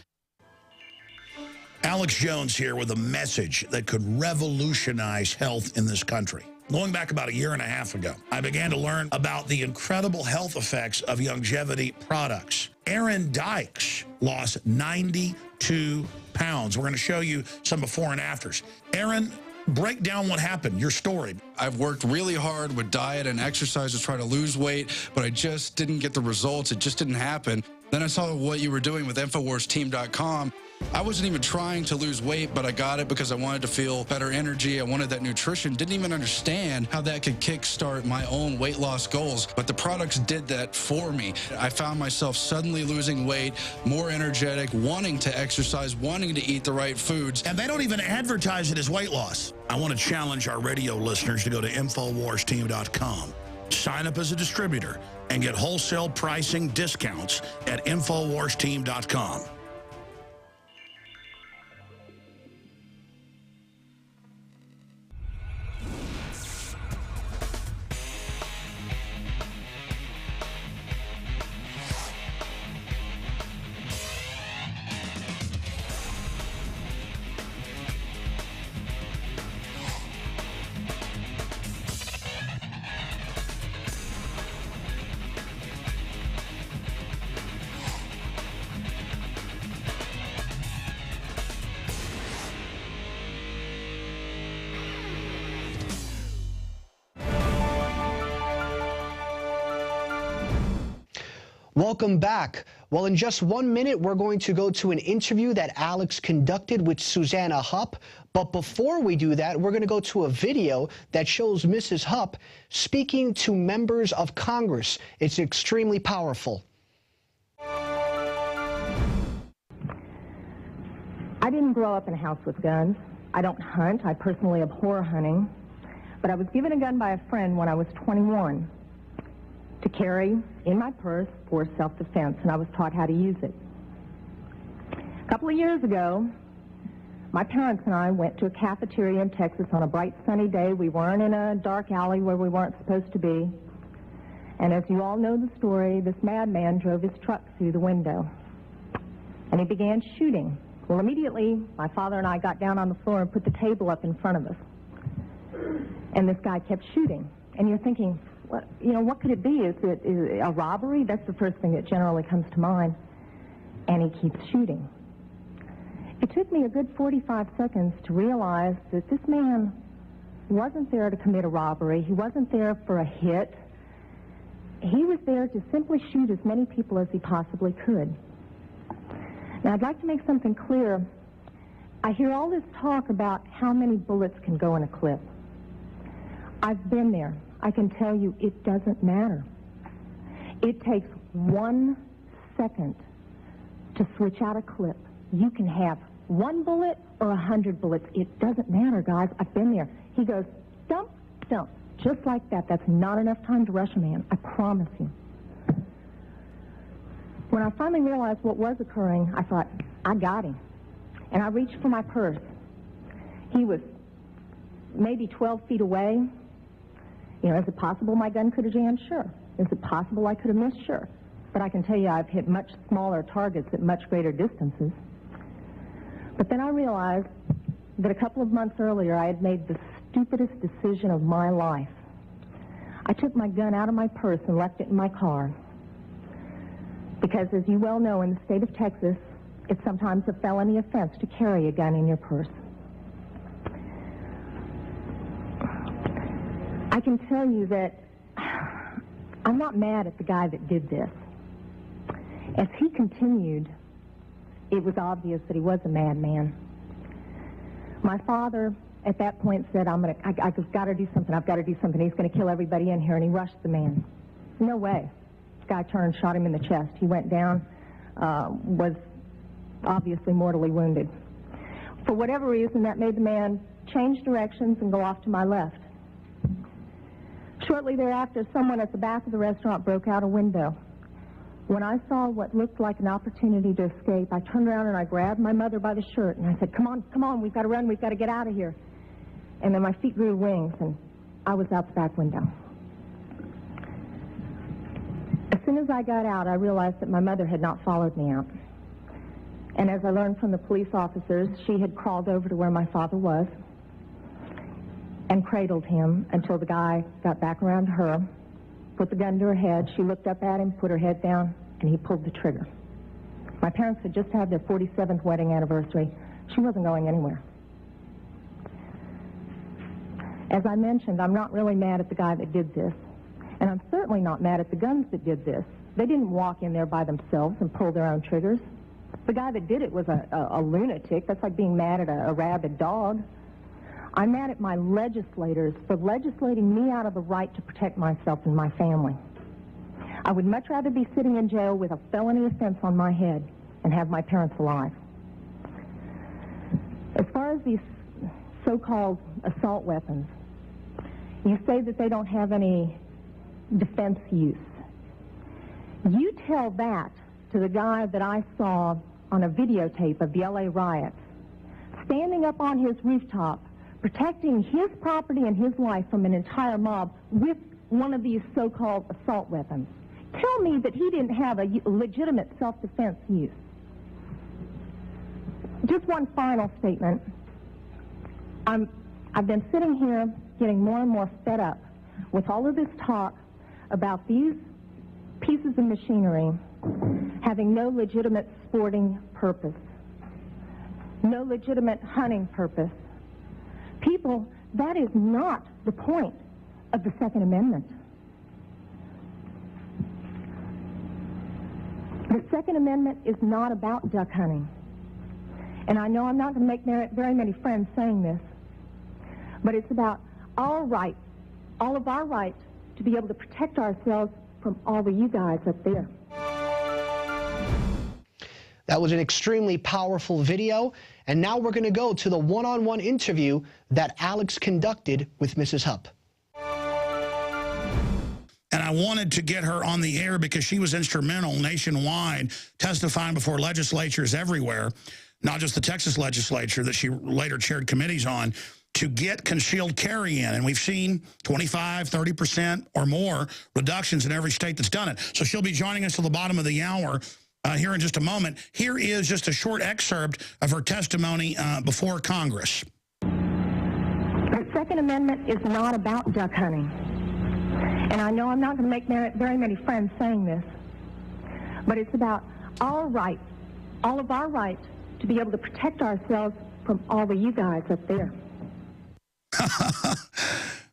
Alex Jones here with a message that could revolutionize health in this country. Going back about a year and a half ago, I began to learn about the incredible health effects of longevity products. Aaron Dykes lost 92 pounds. We're going to show you some before and afters. Aaron, break down what happened, your story. I've worked really hard with diet and exercise to try to lose weight, but I just didn't get the results. It just didn't happen. Then I saw what you were doing with InfoWarsTeam.com. I wasn't even trying to lose weight, but I got it because I wanted to feel better energy. I wanted that nutrition. Didn't even understand how that could kickstart my own weight loss goals, but the products did that for me. I found myself suddenly losing weight, more energetic, wanting to exercise, wanting to eat the right foods. And they don't even advertise it as weight loss. I want to challenge our radio listeners to go to InfoWarsTeam.com, sign up as a distributor, and get wholesale pricing discounts at InfoWarsTeam.com. Welcome back. Well, in just 1 minute, we're going to go to an interview that Alex conducted with Suzanna Hupp. But before we do that, we're going to go to a video that shows Mrs. Hupp speaking to members of Congress. It's extremely powerful. I didn't grow up in a house with guns. I don't hunt. I personally abhor hunting. But I was given a gun by a friend when I was 21 to carry in my purse for self-defense, and I was taught how to use it. A couple of years ago, my parents and I went to a cafeteria in Texas on a bright sunny day. We weren't in a dark alley where we weren't supposed to be. And as you all know the story, this madman drove his truck through the window, and he began shooting. Well, immediately, my father and I got down on the floor and put the table up in front of us. And this guy kept shooting. And you're thinking, what could it be? Is it a robbery? That's the first thing that generally comes to mind. And he keeps shooting. It took me a good 45 seconds to realize that this man wasn't there to commit a robbery. He wasn't there for a hit. He was there to simply shoot as many people as he possibly could. Now, I'd like to make something clear. I hear all this talk about how many bullets can go in a clip. I've been there. I can tell you it doesn't matter. It takes 1 second to switch out a clip. You can have 1 bullet or 100 bullets. It doesn't matter, guys. I've been there. He goes, dump, dump, just like that. That's not enough time to rush a man. I promise you. When I finally realized what was occurring, I thought, I got him. And I reached for my purse. He was maybe 12 feet away. You know, is it possible my gun could have jammed? Sure. Is it possible I could have missed? Sure. But I can tell you I've hit much smaller targets at much greater distances. But then I realized that a couple of months earlier I had made the stupidest decision of my life. I took my gun out of my purse and left it in my car. Because as you well know, in the state of Texas, it's sometimes a felony offense to carry a gun in your purse. I can tell you that I'm not mad at the guy that did this. As he continued, it was obvious that he was a madman. My father, at that point, said, I've got to do something. I've got to do something. He's going to kill everybody in here, and he rushed the man. No way. This guy turned, shot him in the chest. He went down, was obviously mortally wounded. For whatever reason, that made the man change directions and go off to my left. Shortly thereafter, someone at the back of the restaurant broke out a window. When I saw what looked like an opportunity to escape, I turned around and I grabbed my mother by the shirt and I said, come on, we've got to run, we've got to get out of here. And then my feet grew wings and I was out the back window. As soon as I got out, I realized that my mother had not followed me out. And as I learned from the police officers, she had crawled over to where my father was and cradled him until the guy got back around to her, put the gun to her head. She looked up at him, put her head down, and he pulled the trigger. My parents had just had their 47th wedding anniversary. She wasn't going anywhere. As I mentioned, I'm not really mad at the guy that did this, and I'm certainly not mad at the guns that did this. They didn't walk in there by themselves and pull their own triggers. The guy that did it was a lunatic. That's like being mad at a rabid dog. I'm mad at my legislators for legislating me out of the right to protect myself and my family. I would much rather be sitting in jail with a felony offense on my head and have my parents alive. As far as these so-called assault weapons, you say that they don't have any defense use. You tell that to the guy that I saw on a videotape of the LA riots, standing up on his rooftop, protecting his property and his life from an entire mob with one of these so-called assault weapons. Tell me that he didn't have a legitimate self-defense use. Just one final statement. I've been sitting here getting more and more fed up with all of this talk about these pieces of machinery having no legitimate sporting purpose, no legitimate hunting purpose. People, that is not the point of the Second Amendment. The Second Amendment is not about duck hunting. And I know I'm not going to make very many friends saying this, but it's about our rights, all of our rights, to be able to protect ourselves from all of you guys up there. That was an extremely powerful video, and now we're going to go to the one-on-one interview that Alex conducted with Mrs. Hupp. And I wanted to get her on the air because she was instrumental nationwide, testifying before legislatures everywhere, not just the Texas legislature that she later chaired committees on, to get concealed carry in. And we've seen 25, 30% or more reductions in every state that's done it. So she'll be joining us till the bottom of the hour here in just a moment. Here is just a short excerpt of her testimony before Congress. The Second Amendment is not about duck hunting. And I know I'm not going to make very many friends saying this, but it's about our rights, all of our rights, to be able to protect ourselves from all of you guys up there.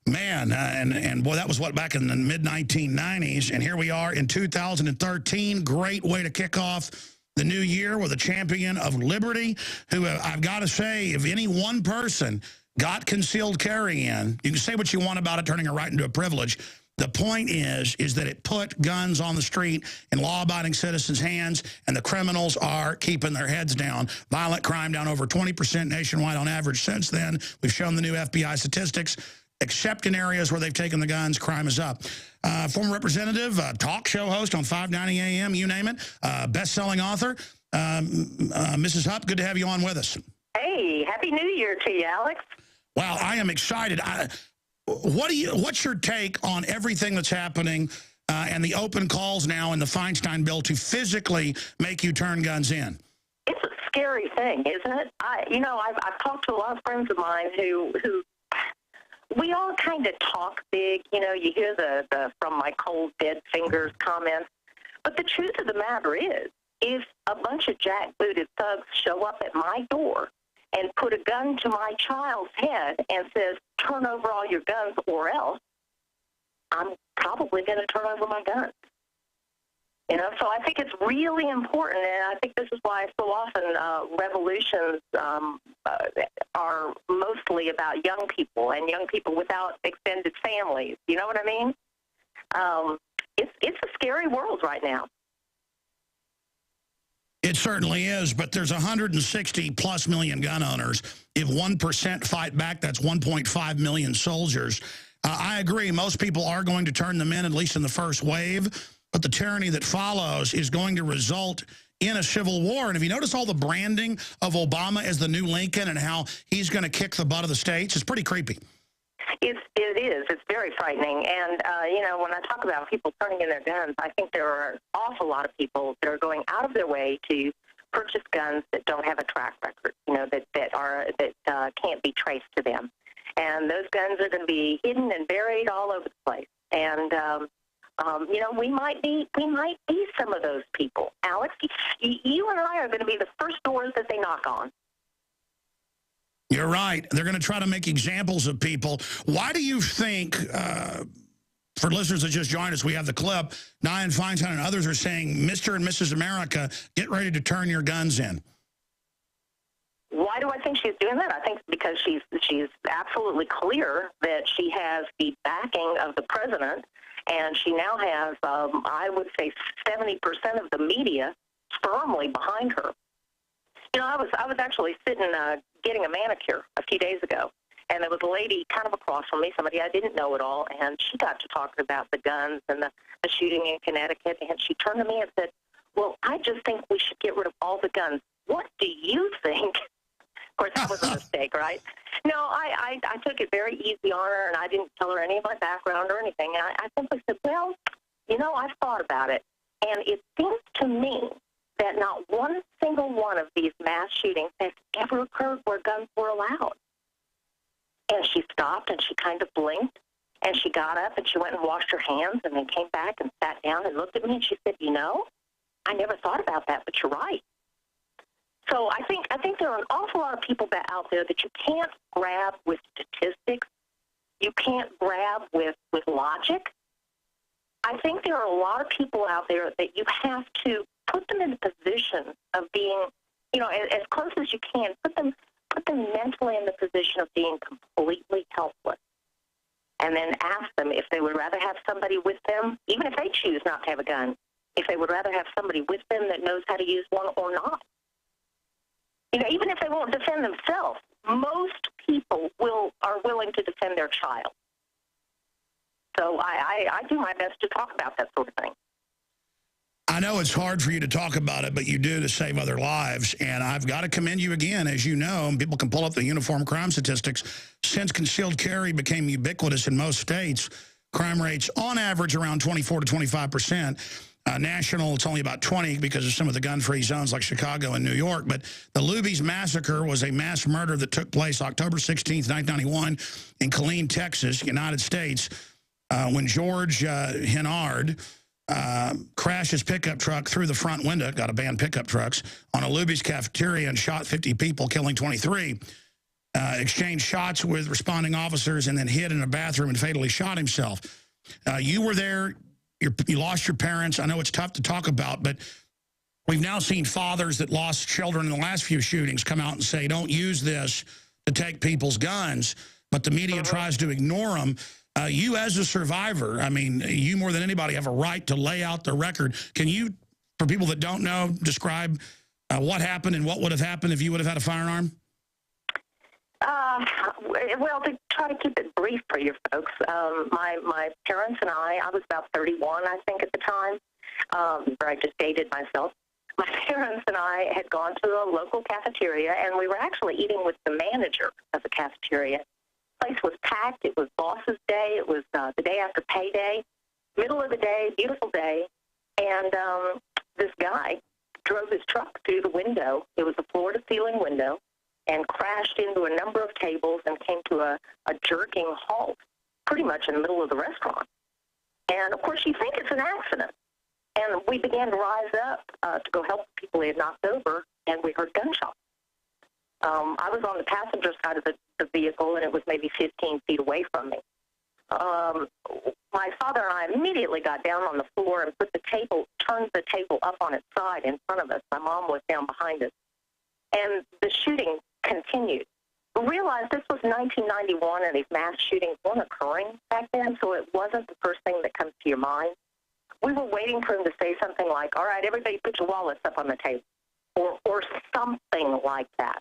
Man, and boy, that was what, back in the mid-1990s, and here we are in 2013. Great way to kick off the new year with a champion of liberty, who I've got to say, if any one person got concealed carry in, you can say what you want about it turning a right into a privilege. The point is that it put guns on the street in law-abiding citizens' hands, and the criminals are keeping their heads down. Violent crime down over 20% nationwide on average since then. We've shown the new FBI statistics. Except in areas where they've taken the guns, crime is up. Former representative, talk show host on 590 AM, you name it, best-selling author. Mrs. Hupp, good to have you on with us. Hey, Happy New Year to you, Alex. Wow, I am excited. What's your take on everything that's happening and the open calls now in the Feinstein bill to physically make you turn guns in? It's a scary thing, isn't it? I've talked to a lot of friends of mine who we all kind of talk big. You know, you hear the from my cold dead fingers comments. But the truth of the matter is, if a bunch of jackbooted thugs show up at my door and put a gun to my child's head and says, turn over all your guns or else, I'm probably going to turn over my guns. You know, so I think it's really important, and I think this is why so often revolutions are mostly about young people and young people without extended families. You know what I mean? It's a scary world right now. It certainly is, but there's 160+ million gun owners. If 1% fight back, that's 1.5 million soldiers. I agree, most people are going to turn them in, at least in the first wave, but the tyranny that follows is going to result in a civil war. And if you notice all the branding of Obama as the new Lincoln and how he's going to kick the butt of the states, it's pretty creepy. It is. It's very frightening. And, when I talk about people turning in their guns, I think there are an awful lot of people that are going out of their way to purchase guns that don't have a track record, that can't be traced to them. And those guns are going to be hidden and buried all over the place. And, we might be some of those people. Alex, you and I are going to be the first doors that they knock on. You're right. They're going to try to make examples of people. Why do you think for listeners that just joined us, we have the clip. Dianne Feinstein and others are saying, Mr. and Mrs. America, get ready to turn your guns in. Why do I think she's doing that? I think because she's absolutely clear that she has the backing of the president, and she now has, I would say, 70% of the media firmly behind her. You know, I was actually sitting getting a manicure a few days ago, and there was a lady kind of across from me, somebody I didn't know at all, and she got to talking about the guns and the shooting in Connecticut, and she turned to me and said, well, I just think we should get rid of all the guns. What do you think? Of course, that was a mistake, right? No, I took it very easy on her, and I didn't tell her any of my background or anything. And I simply said, well, you know, I've thought about it, and it seems to me that not one single one of these mass shootings has ever occurred where guns were allowed. And she stopped, and she kind of blinked, and she got up, and she went and washed her hands, and then came back and sat down and looked at me, and she said, you know, I never thought about that, but you're right. So I think there are an awful lot of people out there that you can't grab with statistics. You can't grab with logic. I think there are a lot of people out there that you have to put them in a position of being, you know, as close as you can, put them mentally in the position of being completely helpless. And then ask them if they would rather have somebody with them, even if they choose not to have a gun, if they would rather have somebody with them that knows how to use one or not. You know, even if they won't defend themselves, most people are willing to defend their child. So I do my best to talk about that sort of thing. I know it's hard for you to talk about it, but you do to save other lives. And I've got to commend you again. As you know, people can pull up the uniform crime statistics. Since concealed carry became ubiquitous in most states, crime rates on average around 24 to 25%. National, it's only about 20 because of some of the gun-free zones like Chicago and New York. But the Luby's massacre was a mass murder that took place October 16th, 1991 in Killeen, Texas, United States, when George Hennard crashed his pickup truck through the front window, got to ban pickup trucks, on a Luby's cafeteria and shot 50 people, killing 23. Exchanged shots with responding officers and then hid in a bathroom and fatally shot himself. You were there. You lost your parents. I know it's tough to talk about, but we've now seen fathers that lost children in the last few shootings come out and say, don't use this to take people's guns, but the media tries to ignore them. You as a survivor, I mean, you more than anybody have a right to lay out the record. Can you, for people that don't know, describe what happened and what would have happened if you would have had a firearm? Well, to try to keep it brief for you folks, my parents and I was about 31, I think, at the time. I just dated myself. My parents and I had gone to a local cafeteria, and we were actually eating with the manager of the cafeteria. The place was packed. It was boss's day. It was the day after payday, middle of the day, beautiful day. And this guy drove his truck through the window. It was a floor-to-ceiling window, and crashed into a number of tables and came to a jerking halt pretty much in the middle of the restaurant. And, of course, you think it's an accident. And we began to rise up to go help the people he had knocked over, and we heard gunshots. I was on the passenger side of the vehicle, and it was maybe 15 feet away from me. My father and I immediately got down on the floor and turned the table up on its side in front of us. My mom was down behind us. And the shooting continued. We realized this was 1991, and these mass shootings weren't occurring back then, so it wasn't the first thing that comes to your mind. We were waiting for him to say something like, all right, everybody put your wallets up on the table, or something like that.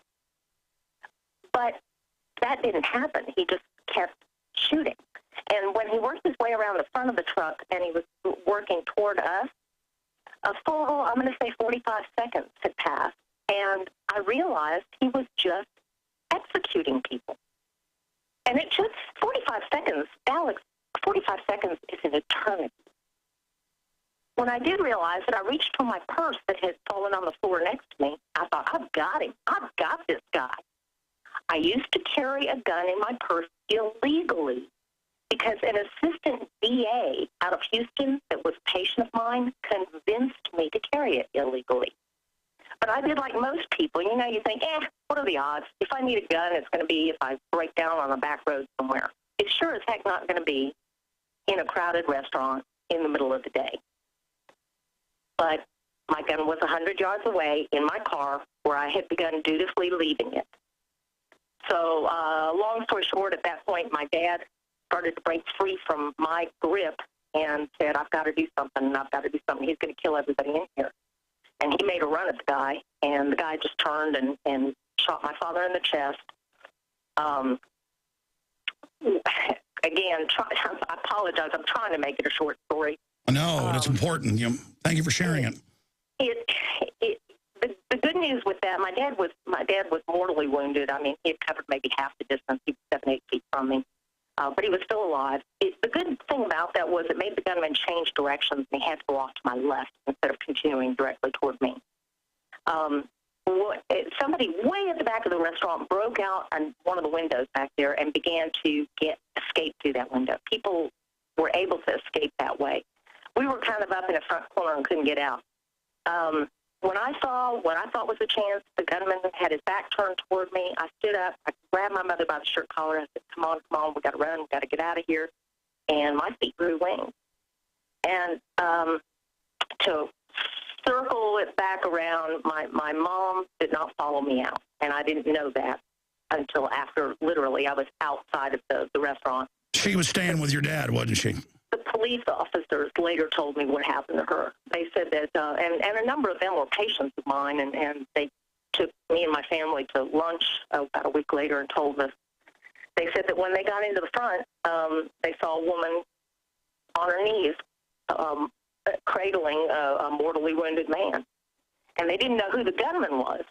But that didn't happen. He just kept shooting. And when he worked his way around the front of the truck and he was working toward us, a full, I'm going to say 45 seconds had passed. And I realized he was just executing people. And it took 45 seconds. Alex, 45 seconds is an eternity. When I did realize it, I reached for my purse that had fallen on the floor next to me. I thought, I've got him. I've got this guy. I used to carry a gun in my purse illegally because an assistant DA out of Houston that was a patient of mine convinced me to carry it illegally. But I did like most people. You know, you think, what are the odds? If I need a gun, it's going to be if I break down on a back road somewhere. It's sure as heck not going to be in a crowded restaurant in the middle of the day. But my gun was 100 yards away in my car where I had begun dutifully leaving it. So long story short, at that point, my dad started to break free from my grip and said, I've got to do something, I've got to do something. He's going to kill everybody in here. And he made a run at the guy, and the guy just turned and shot my father in the chest. Again, I apologize. I'm trying to make it a short story. No, it's important. Thank you for sharing it. The good news with that, my dad was mortally wounded. I mean, he had covered maybe half the distance. He was 7-8 feet from me, but he was still alive. The good thing about that was it made the gunman change directions, and he had to go off to my left instead of continuing directly toward me. Somebody way at the back of the restaurant broke out on one of the windows back there and began to escape through that window. People were able to escape that way. We were kind of up in the front corner and couldn't get out. When I saw what I thought was a chance, the gunman had his back turned toward me. I stood up. I grabbed my mother by the shirt collar. I said, come on, we got to run. We got to get out of here. And my feet grew wings. And to circle it back around, my mom did not follow me out. And I didn't know that until after, literally, I was outside of the restaurant. She was staying with your dad, wasn't she? The police officers later told me what happened to her. They said that, and a number of them were patients of mine, and they took me and my family to lunch about a week later and told us. They said that when they got into the front, they saw a woman on her knees cradling a mortally wounded man. And they didn't know who the gunman was.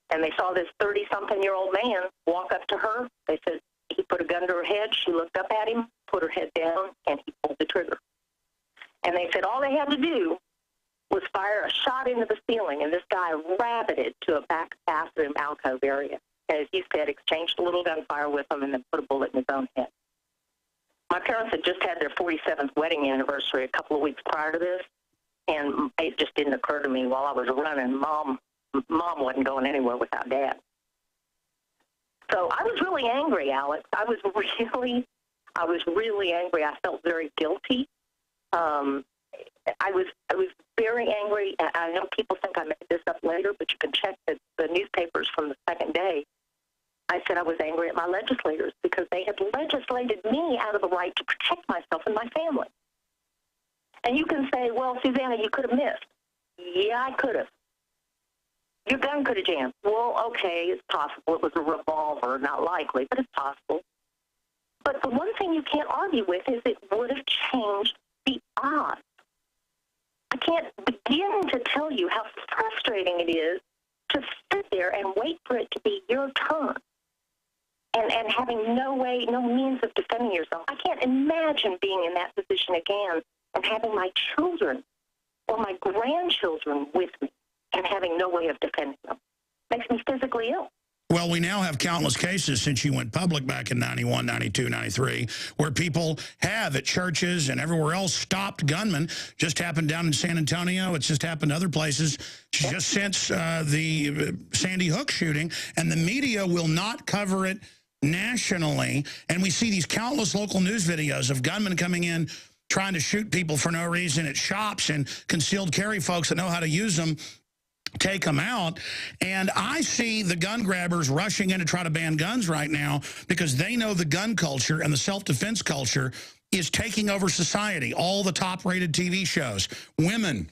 And they saw this 30-something-year-old man walk up to her. They said he put a gun to her head. She looked up at him, put her head down, and he pulled the trigger. And they said all they had to do was fire a shot into the ceiling, and this guy rabbited to a back bathroom alcove area. And as you said, exchanged a little gunfire with him and then put a bullet in his own head. My parents had just had their 47th wedding anniversary a couple of weeks prior to this, and it just didn't occur to me while I was running. Mom wasn't going anywhere without Dad. So I was really angry, Alex. I was really angry. I felt very guilty. I was very angry. I know people think I made this up later, but you can check the newspapers from the second day. I said I was angry at my legislators because they had legislated me out of the right to protect myself and my family. And you can say, well, Susanna, you could have missed. Yeah, I could have. Your gun could have jammed. Well, okay, it's possible. It was a revolver, not likely, but it's possible. But the one thing you can't argue with is it would have changed the odds. I can't begin to tell you how frustrating it is to sit there and wait for it to be your turn and having no means of defending yourself. I can't imagine being in that position again and having my children or my grandchildren with me and having no way of defending them. Makes me physically ill. Well, we now have countless cases since you went public back in 91, 92, 93, where people have at churches and everywhere else stopped gunmen. Just happened down in San Antonio. It's just happened other places just since the Sandy Hook shooting. And the media will not cover it nationally. And we see these countless local news videos of gunmen coming in trying to shoot people for no reason at shops, and concealed carry folks that know how to use them take them out. And I see the gun grabbers rushing in to try to ban guns right now because they know the gun culture and the self-defense culture is taking over society. All the top-rated TV shows, women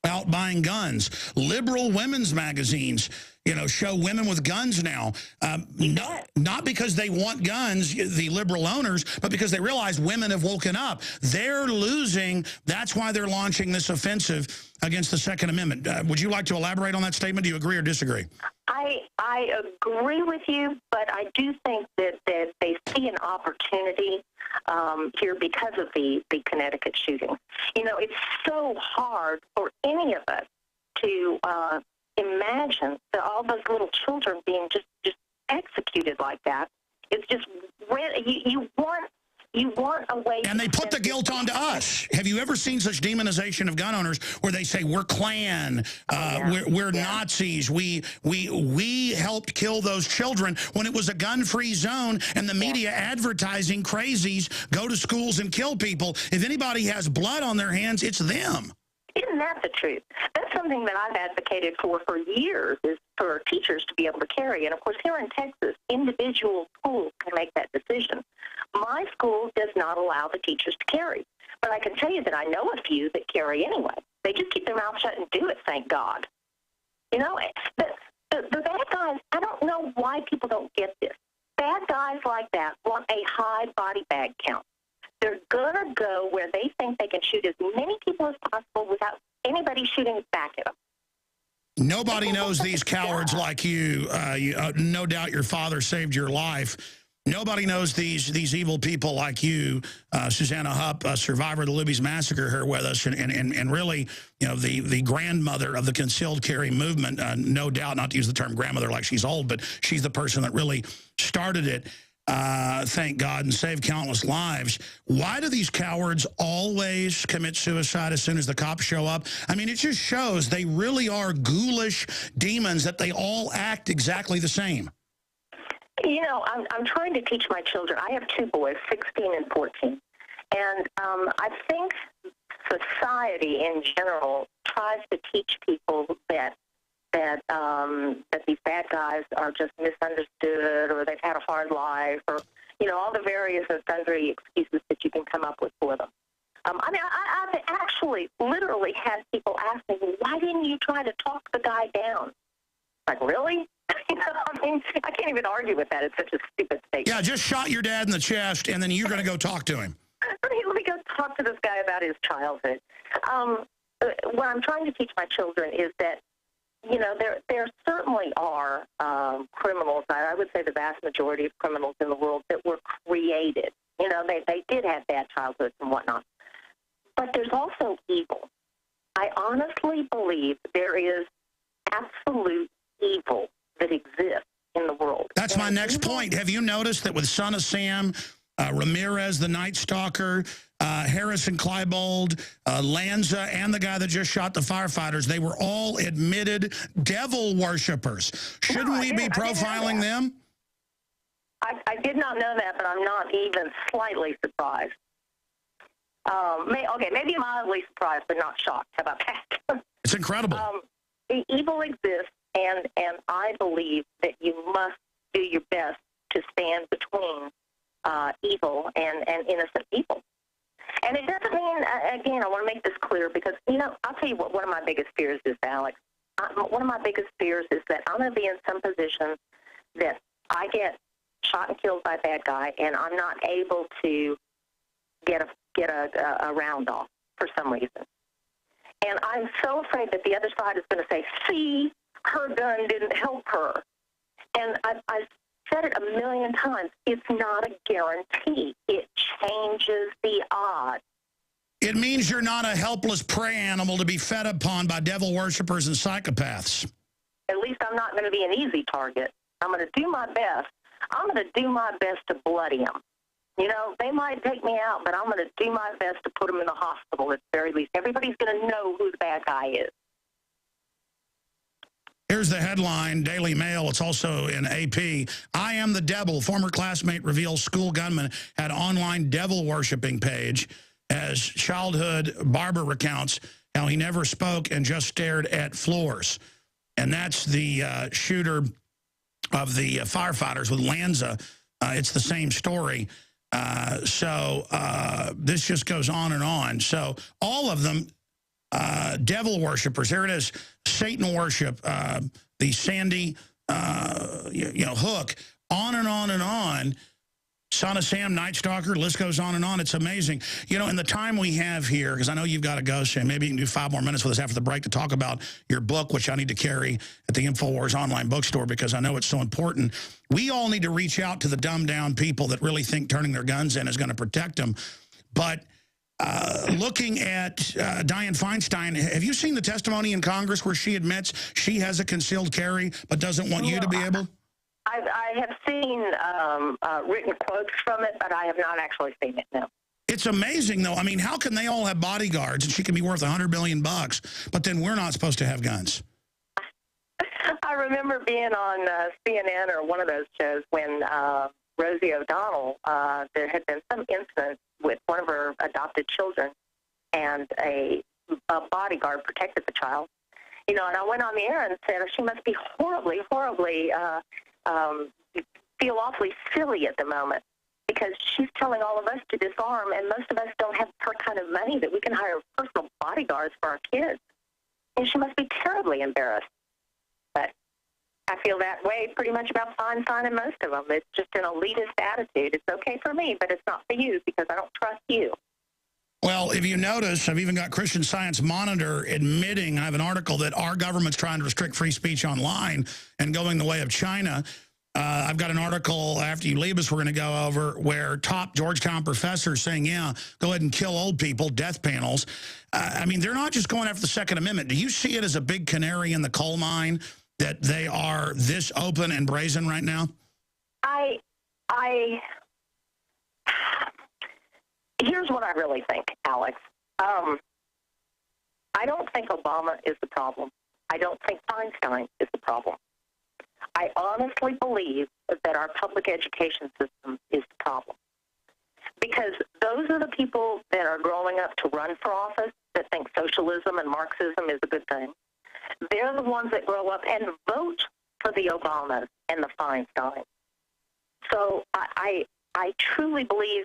out buying guns, liberal women's magazines, show women with guns now. Not because they want guns, the liberal owners, but because they realize women have woken up. They're losing. That's why they're launching this offensive against the Second Amendment. Would you like to elaborate on that statement? Do you agree or disagree? I agree with you, but I do think that they see an opportunity here because of the Connecticut shooting. It's so hard for any of us to imagine that all those little children being just executed like that. It's just, you want You want a way. And they put the guilt onto us. Have you ever seen such demonization of gun owners where they say we're Klan, we're Nazis, we helped kill those children when it was a gun-free zone, and the media advertising crazies go to schools and kill people. If anybody has blood on their hands, it's them. Isn't that the truth? That's something that I've advocated for years, is for teachers to be able to carry. And, of course, here in Texas, individual schools can make that decision. My school does not allow the teachers to carry. But I can tell you that I know a few that carry anyway. They just keep their mouth shut and do it, thank God. You know, the bad guys, I don't know why people don't get this. Bad guys like that want a high body bag count. They're going to go where they think they can shoot as many people as possible without anybody shooting back at them. Nobody knows these cowards like you. No doubt your father saved your life. Nobody knows these evil people like you. Suzanna Hupp, a survivor of the Luby's massacre, here with us, and really, you know, the grandmother of the concealed carry movement. No doubt, not to use the term grandmother like she's old, but she's the person that really started it. Thank God, and saved countless lives. Why do these cowards always commit suicide as soon as the cops show up? I mean, it just shows they really are ghoulish demons, that they all act exactly the same. You know, I'm trying to teach my children. I have two boys, 16 and 14. And I think society in general tries to teach people that these bad guys are just misunderstood, or they've had a hard life, or, you know, all the various and sundry excuses that you can come up with for them. I mean, I've actually literally had people ask me, why didn't you try to talk the guy down? Like, really? You know, I mean, I can't even argue with that. It's such a stupid statement. Yeah, just shot your dad in the chest, and then you're going to go talk to him. Let me go talk to this guy about his childhood. What I'm trying to teach my children is that, you know, there certainly are criminals. I would say the vast majority of criminals in the world that were created. You know, they did have bad childhoods and whatnot. But there's also evil. I honestly believe there is absolute evil that exists in the world. That's my next point. Have you noticed that with Son of Sam, Ramirez, the Night Stalker, Harrison Klebold, Lanza, and the guy that just shot the firefighters, they were all admitted devil worshippers. Shouldn't we be profiling them? I did not know that, but I'm not even slightly surprised. Maybe mildly surprised, but not shocked. How about that? It's incredible. The evil exists, and I believe that you must do your best to stand between evil and innocent people. And it doesn't mean, again, I want to make this clear, because, you know, I'll tell you what one of my biggest fears is, Alex. One of my biggest fears is that I'm going to be in some position that I get shot and killed by a bad guy, and I'm not able to get a round off for some reason. And I'm so afraid that the other side is going to say, see, her gun didn't help her. And I've said it a million times. It's not a guarantee. It changes the odds. It means you're not a helpless prey animal to be fed upon by devil worshippers and psychopaths. At least I'm not going to be an easy target. I'm going to do my best. I'm going to do my best to bloody them. You know, they might take me out, but I'm going to do my best to put them in the hospital at the very least. Everybody's going to know who the bad guy is. Here's the headline, Daily Mail. It's also in AP. I am the devil. Former classmate reveals school gunman had online devil worshiping page, as childhood barber recounts how he never spoke and just stared at floors. And that's the shooter of the firefighters with Lanza. It's the same story. This just goes on and on. So all of them, devil worshipers. Here it is, Satan worship, the Sandy, Hook, on and on and on. Son of Sam, Night Stalker, list goes on and on. It's amazing. You know, in the time we have here, because I know you've got to go, Sam, maybe you can do 5 more minutes with us after the break to talk about your book, which I need to carry at the Infowars online bookstore because I know it's so important. We all need to reach out to the dumbed-down people that really think turning their guns in is going to protect them. But looking at Dianne Feinstein, have you seen the testimony in Congress where she admits she has a concealed carry but doesn't want you to be able? I have seen written quotes from it, but I have not actually seen it, no. It's amazing, though. I mean, how can they all have bodyguards and she can be worth $100 million, but then we're not supposed to have guns? I remember being on CNN or one of those shows when Rosie O'Donnell, there had been some incident with one of her adopted children, and a bodyguard protected the child. You know, and I went on the air and said, she must be horribly, feel awfully silly at the moment, because she's telling all of us to disarm, and most of us don't have her kind of money that we can hire personal bodyguards for our kids. And she must be terribly embarrassed. But I feel that way pretty much about Feinstein and most of them. It's just an elitist attitude. It's okay for me, but it's not for you because I don't trust you. Well, if you notice, I've even got Christian Science Monitor admitting, I have an article that our government's trying to restrict free speech online and going the way of China. I've got an article after you leave us we're going to go over where top Georgetown professors saying, yeah, go ahead and kill old people, death panels. I mean, they're not just going after the Second Amendment. Do you see it as a big canary in the coal mine that they are this open and brazen right now? Here's what I really think, Alex. I don't think Obama is the problem. I don't think Feinstein is the problem. I honestly believe that our public education system is the problem. Because those are the people that are growing up to run for office that think socialism and Marxism is a good thing. They're the ones that grow up and vote for the Obamas and the Feinstein. So I truly believe,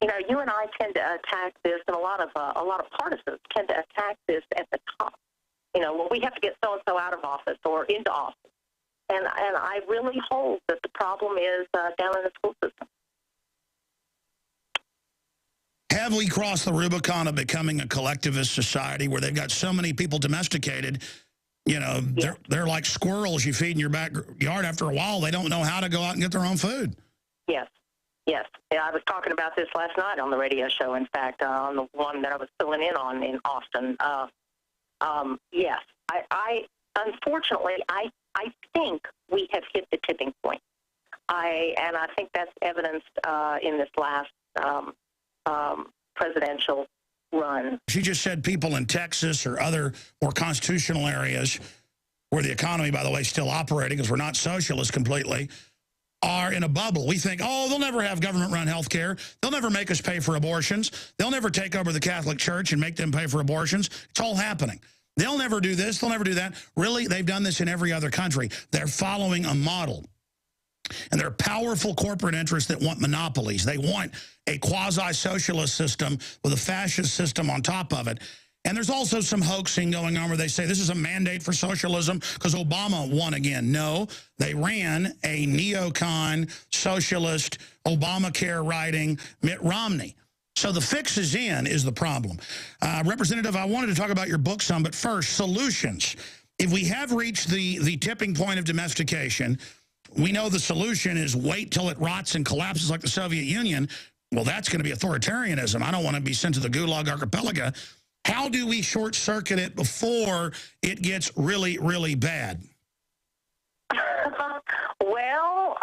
you know, you and I tend to attack this, and a lot of partisans tend to attack this at the top. You know, well, we have to get so-and-so out of office or into office. And I really hold that the problem is down in the school system. Have we crossed the Rubicon of becoming a collectivist society where they've got so many people domesticated, you know, they're like squirrels you feed in your backyard. After a while, they don't know how to go out and get their own food. Yes. Yes. Yeah, I was talking about this last night on the radio show, in fact, on the one that I was filling in on in Austin. Yes. Unfortunately, I think we have hit the tipping point. And I think that's evidenced in this last presidential run. She just said people in Texas or other more constitutional areas where the economy, by the way, is still operating because we're not socialist completely, are in a bubble. We think, oh, they'll never have government-run health care. They'll never make us pay for abortions. They'll never take over the Catholic Church and make them pay for abortions. It's all happening. They'll never do this. They'll never do that. Really, they've done this in every other country. They're following a model. And there are powerful corporate interests that want monopolies. They want a quasi-socialist system with a fascist system on top of it. And there's also some hoaxing going on where they say this is a mandate for socialism because Obama won again. No, they ran a neocon, socialist, Obamacare writing Mitt Romney. So the fix is in is the problem. Representative, I wanted to talk about your book some, but first, solutions. If we have reached the tipping point of domestication, we know the solution is wait till it rots and collapses like the Soviet Union. Well, that's going to be authoritarianism. I don't want to be sent to the Gulag Archipelago. How do we short-circuit it before it gets really, really bad? Well,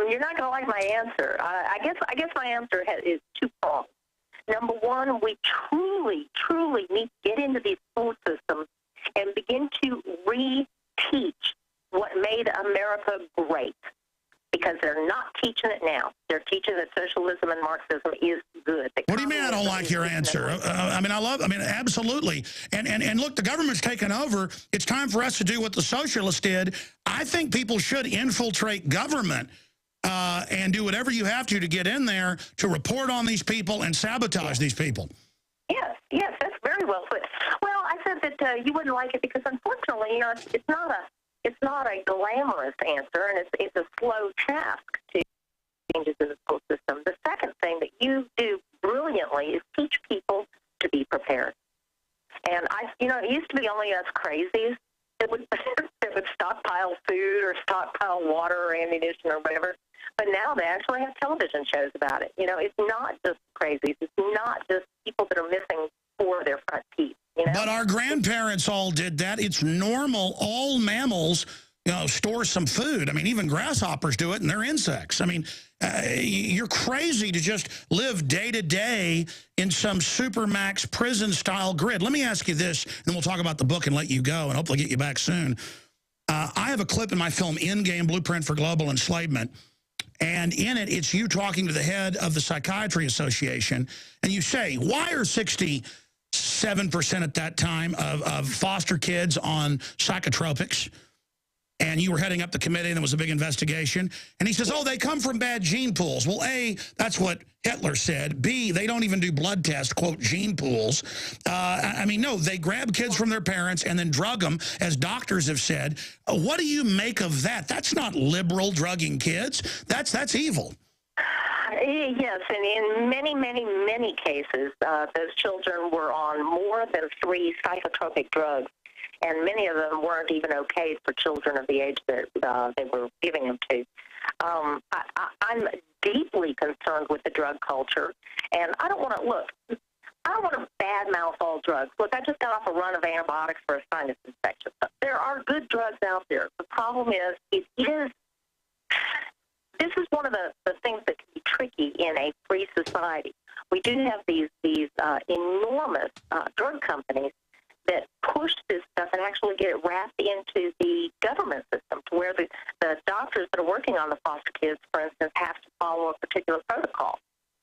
you're not going to like my answer. I guess my answer is two-pronged. Number one, we truly need to get into these school systems and begin to re-teach what made America great, because they're not teaching it now. They're teaching that socialism and Marxism is good. What do you mean I don't like your answer? Absolutely. And look, the government's taken over. It's time for us to do what the socialists did. I think people should infiltrate government and do whatever you have to get in there to report on these people and sabotage these people. Yes, that's very well put. Well, I said that you wouldn't like it because, unfortunately, you know, it's not a glamorous answer, and it's a slow task to changes in the school system. The second thing that you do brilliantly is teach people to be prepared. And it used to be only us crazies that would stockpile food or stockpile water or ammunition or whatever. But now they actually have television shows about it. You know, it's not just crazies. It's not just people that are missing 4 of their front teeth. You know? But our grandparents all did that. It's normal. All mammals, store some food. I mean, even grasshoppers do it, and they're insects. I mean, you're crazy to just live day to day in some supermax prison-style grid. Let me ask you this, and then we'll talk about the book and let you go, and hopefully get you back soon. I have a clip in my film, Endgame Blueprint for Global Enslavement, and in it, it's you talking to the head of the Psychiatry Association, and you say, why are 67% at that time of foster kids on psychotropics? And you were heading up the committee, and there was a big investigation. And he says, oh, they come from bad gene pools. Well, A, that's what Hitler said. B, they don't even do blood tests, quote, gene pools. I mean, no, they grab kids from their parents and then drug them, as doctors have said. What do you make of that? That's not liberal drugging kids. That's evil. Yes, and in many, many, many cases, those children were on more than 3 psychotropic drugs. And many of them weren't even okay for children of the age that they were giving them to. I'm deeply concerned with the drug culture, and I don't want to badmouth all drugs. Look, I just got off a run of antibiotics for a sinus infection. There are good drugs out there. The problem is, this is one of the things that can be tricky in a free society. We do have these enormous drug companies that push this stuff and actually get it wrapped into the government system, to where the doctors that are working on the foster kids, for instance, have to follow a particular protocol,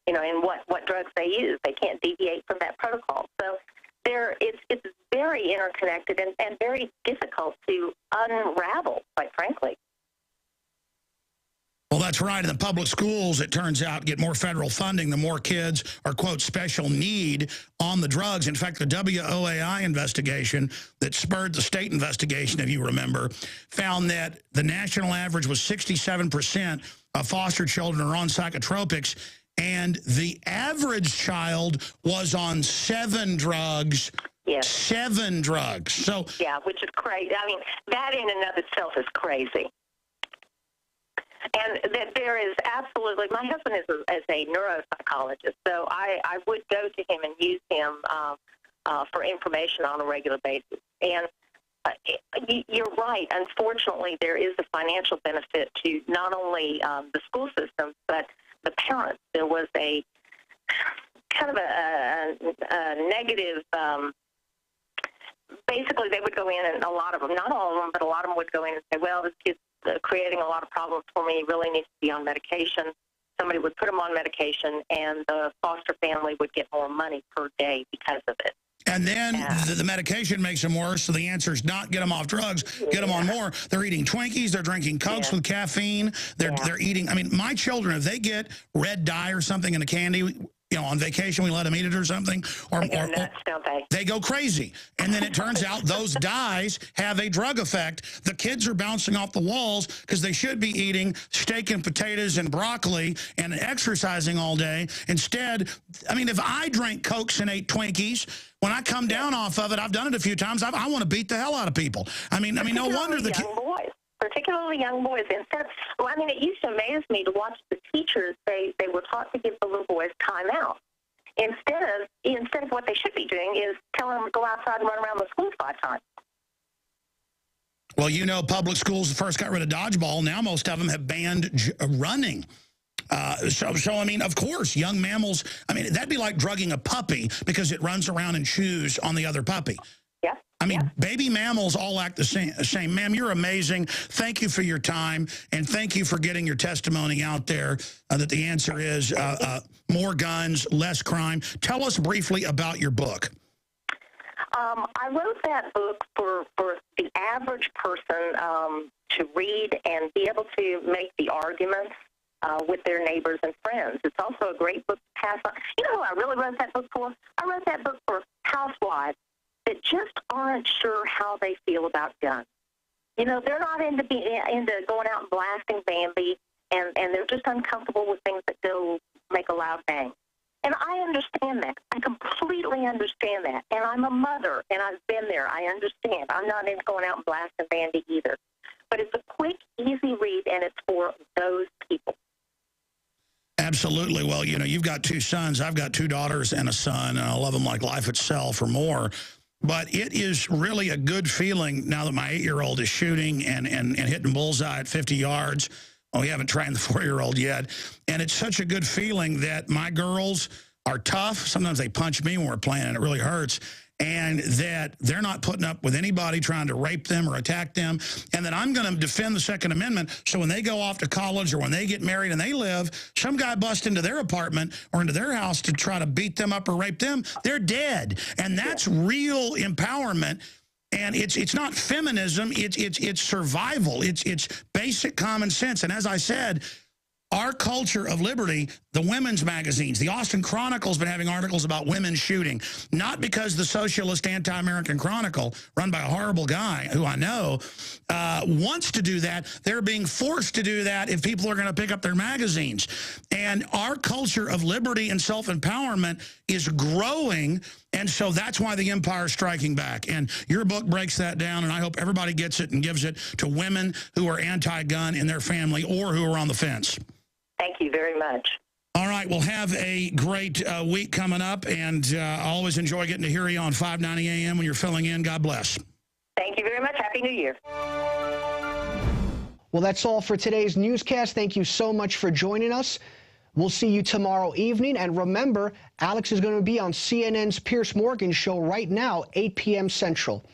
in what drugs they use. They can't deviate from that protocol. So it's very interconnected and very difficult to unravel, quite frankly. Well, that's right. In the public schools, it turns out, get more federal funding, the more kids are, quote, special need on the drugs. In fact, the WOAI investigation that spurred the state investigation, if you remember, found that the national average was 67% of foster children are on psychotropics, and the average child was on 7 drugs. Yes. 7 drugs. So yeah, which is crazy. I mean, that in and of itself is crazy. And there is absolutely, my husband is a neuropsychologist, so I would go to him and use him for information on a regular basis. And you're right. Unfortunately, there is a financial benefit to not only the school system, but the parents. There was a kind of a negative, basically they would go in, and a lot of them, not all of them, but a lot of them would go in and say, well, this kid's creating a lot of problems for me. He really needs to be on medication. Somebody would put him on medication, and the foster family would get more money per day because of it. And then the medication makes them worse, so the answer is not get them off drugs, get them on more. They're eating Twinkies, they're drinking Cokes with caffeine, they're eating, I mean, my children, if they get red dye or something in a candy, on vacation, we let them eat it or something, or they go crazy. And then it turns out those dyes have a drug effect. The kids are bouncing off the walls because they should be eating steak and potatoes and broccoli and exercising all day. Instead, I mean, if I drank Cokes and ate Twinkies, when I come down off of it, I've done it a few times, I want to beat the hell out of people. I mean, no wonder the kids. Particularly young boys. Well, I mean, it used to amaze me to watch the teachers. They were taught to give the little boys time out. Instead of what they should be doing is telling them to go outside and run around the school 5 times. Well, public schools first got rid of dodgeball. Now most of them have banned running. So, I mean, of course, young mammals, I mean, that'd be like drugging a puppy because it runs around and chews on the other puppy. Yeah. I mean, baby mammals all act the same. Ma'am, you're amazing. Thank you for your time, and thank you for getting your testimony out there that the answer is more guns, less crime. Tell us briefly about your book. I wrote that book for the average person to read and be able to make the arguments with their neighbors and friends. It's also a great book to pass on. You know who I really wrote that book for? I wrote that book for housewives that just aren't sure how they feel about guns. They're not into going out and blasting Bambi, and they're just uncomfortable with things that go make a loud bang. And I understand that. I completely understand that. And I'm a mother, and I've been there. I understand. I'm not into going out and blasting Bambi either. But it's a quick, easy read, and it's for those people. Absolutely. Well, you've got 2 sons. I've got 2 daughters and a son, and I love them like life itself or more. But it is really a good feeling now that my 8-year-old is shooting and hitting bullseye at 50 yards. Oh, we haven't trained the 4-year-old yet. And it's such a good feeling that my girls are tough. Sometimes they punch me when we're playing, and it really hurts. And that they're not putting up with anybody trying to rape them or attack them. And that I'm going to defend the Second Amendment, so when they go off to college or when they get married and they live, some guy busts into their apartment or into their house to try to beat them up or rape them, they're dead. And that's real empowerment. And it's not feminism, it's survival. It's basic common sense. And as I said, our culture of liberty, the women's magazines, the Austin Chronicle's been having articles about women shooting, not because the socialist anti-American Chronicle, run by a horrible guy who I know, wants to do that. They're being forced to do that if people are going to pick up their magazines. And our culture of liberty and self-empowerment is growing, and so that's why the empire is striking back. And your book breaks that down, and I hope everybody gets it and gives it to women who are anti-gun in their family or who are on the fence. Thank you very much. All right, we'll have a great week coming up, and I always enjoy getting to hear you on 590 AM when you're filling in. God bless. Thank you very much. Happy New Year. Well, that's all for today's newscast. Thank you so much for joining us. We'll see you tomorrow evening. And remember, Alex is going to be on CNN's Piers Morgan show right now, 8 p.m. Central.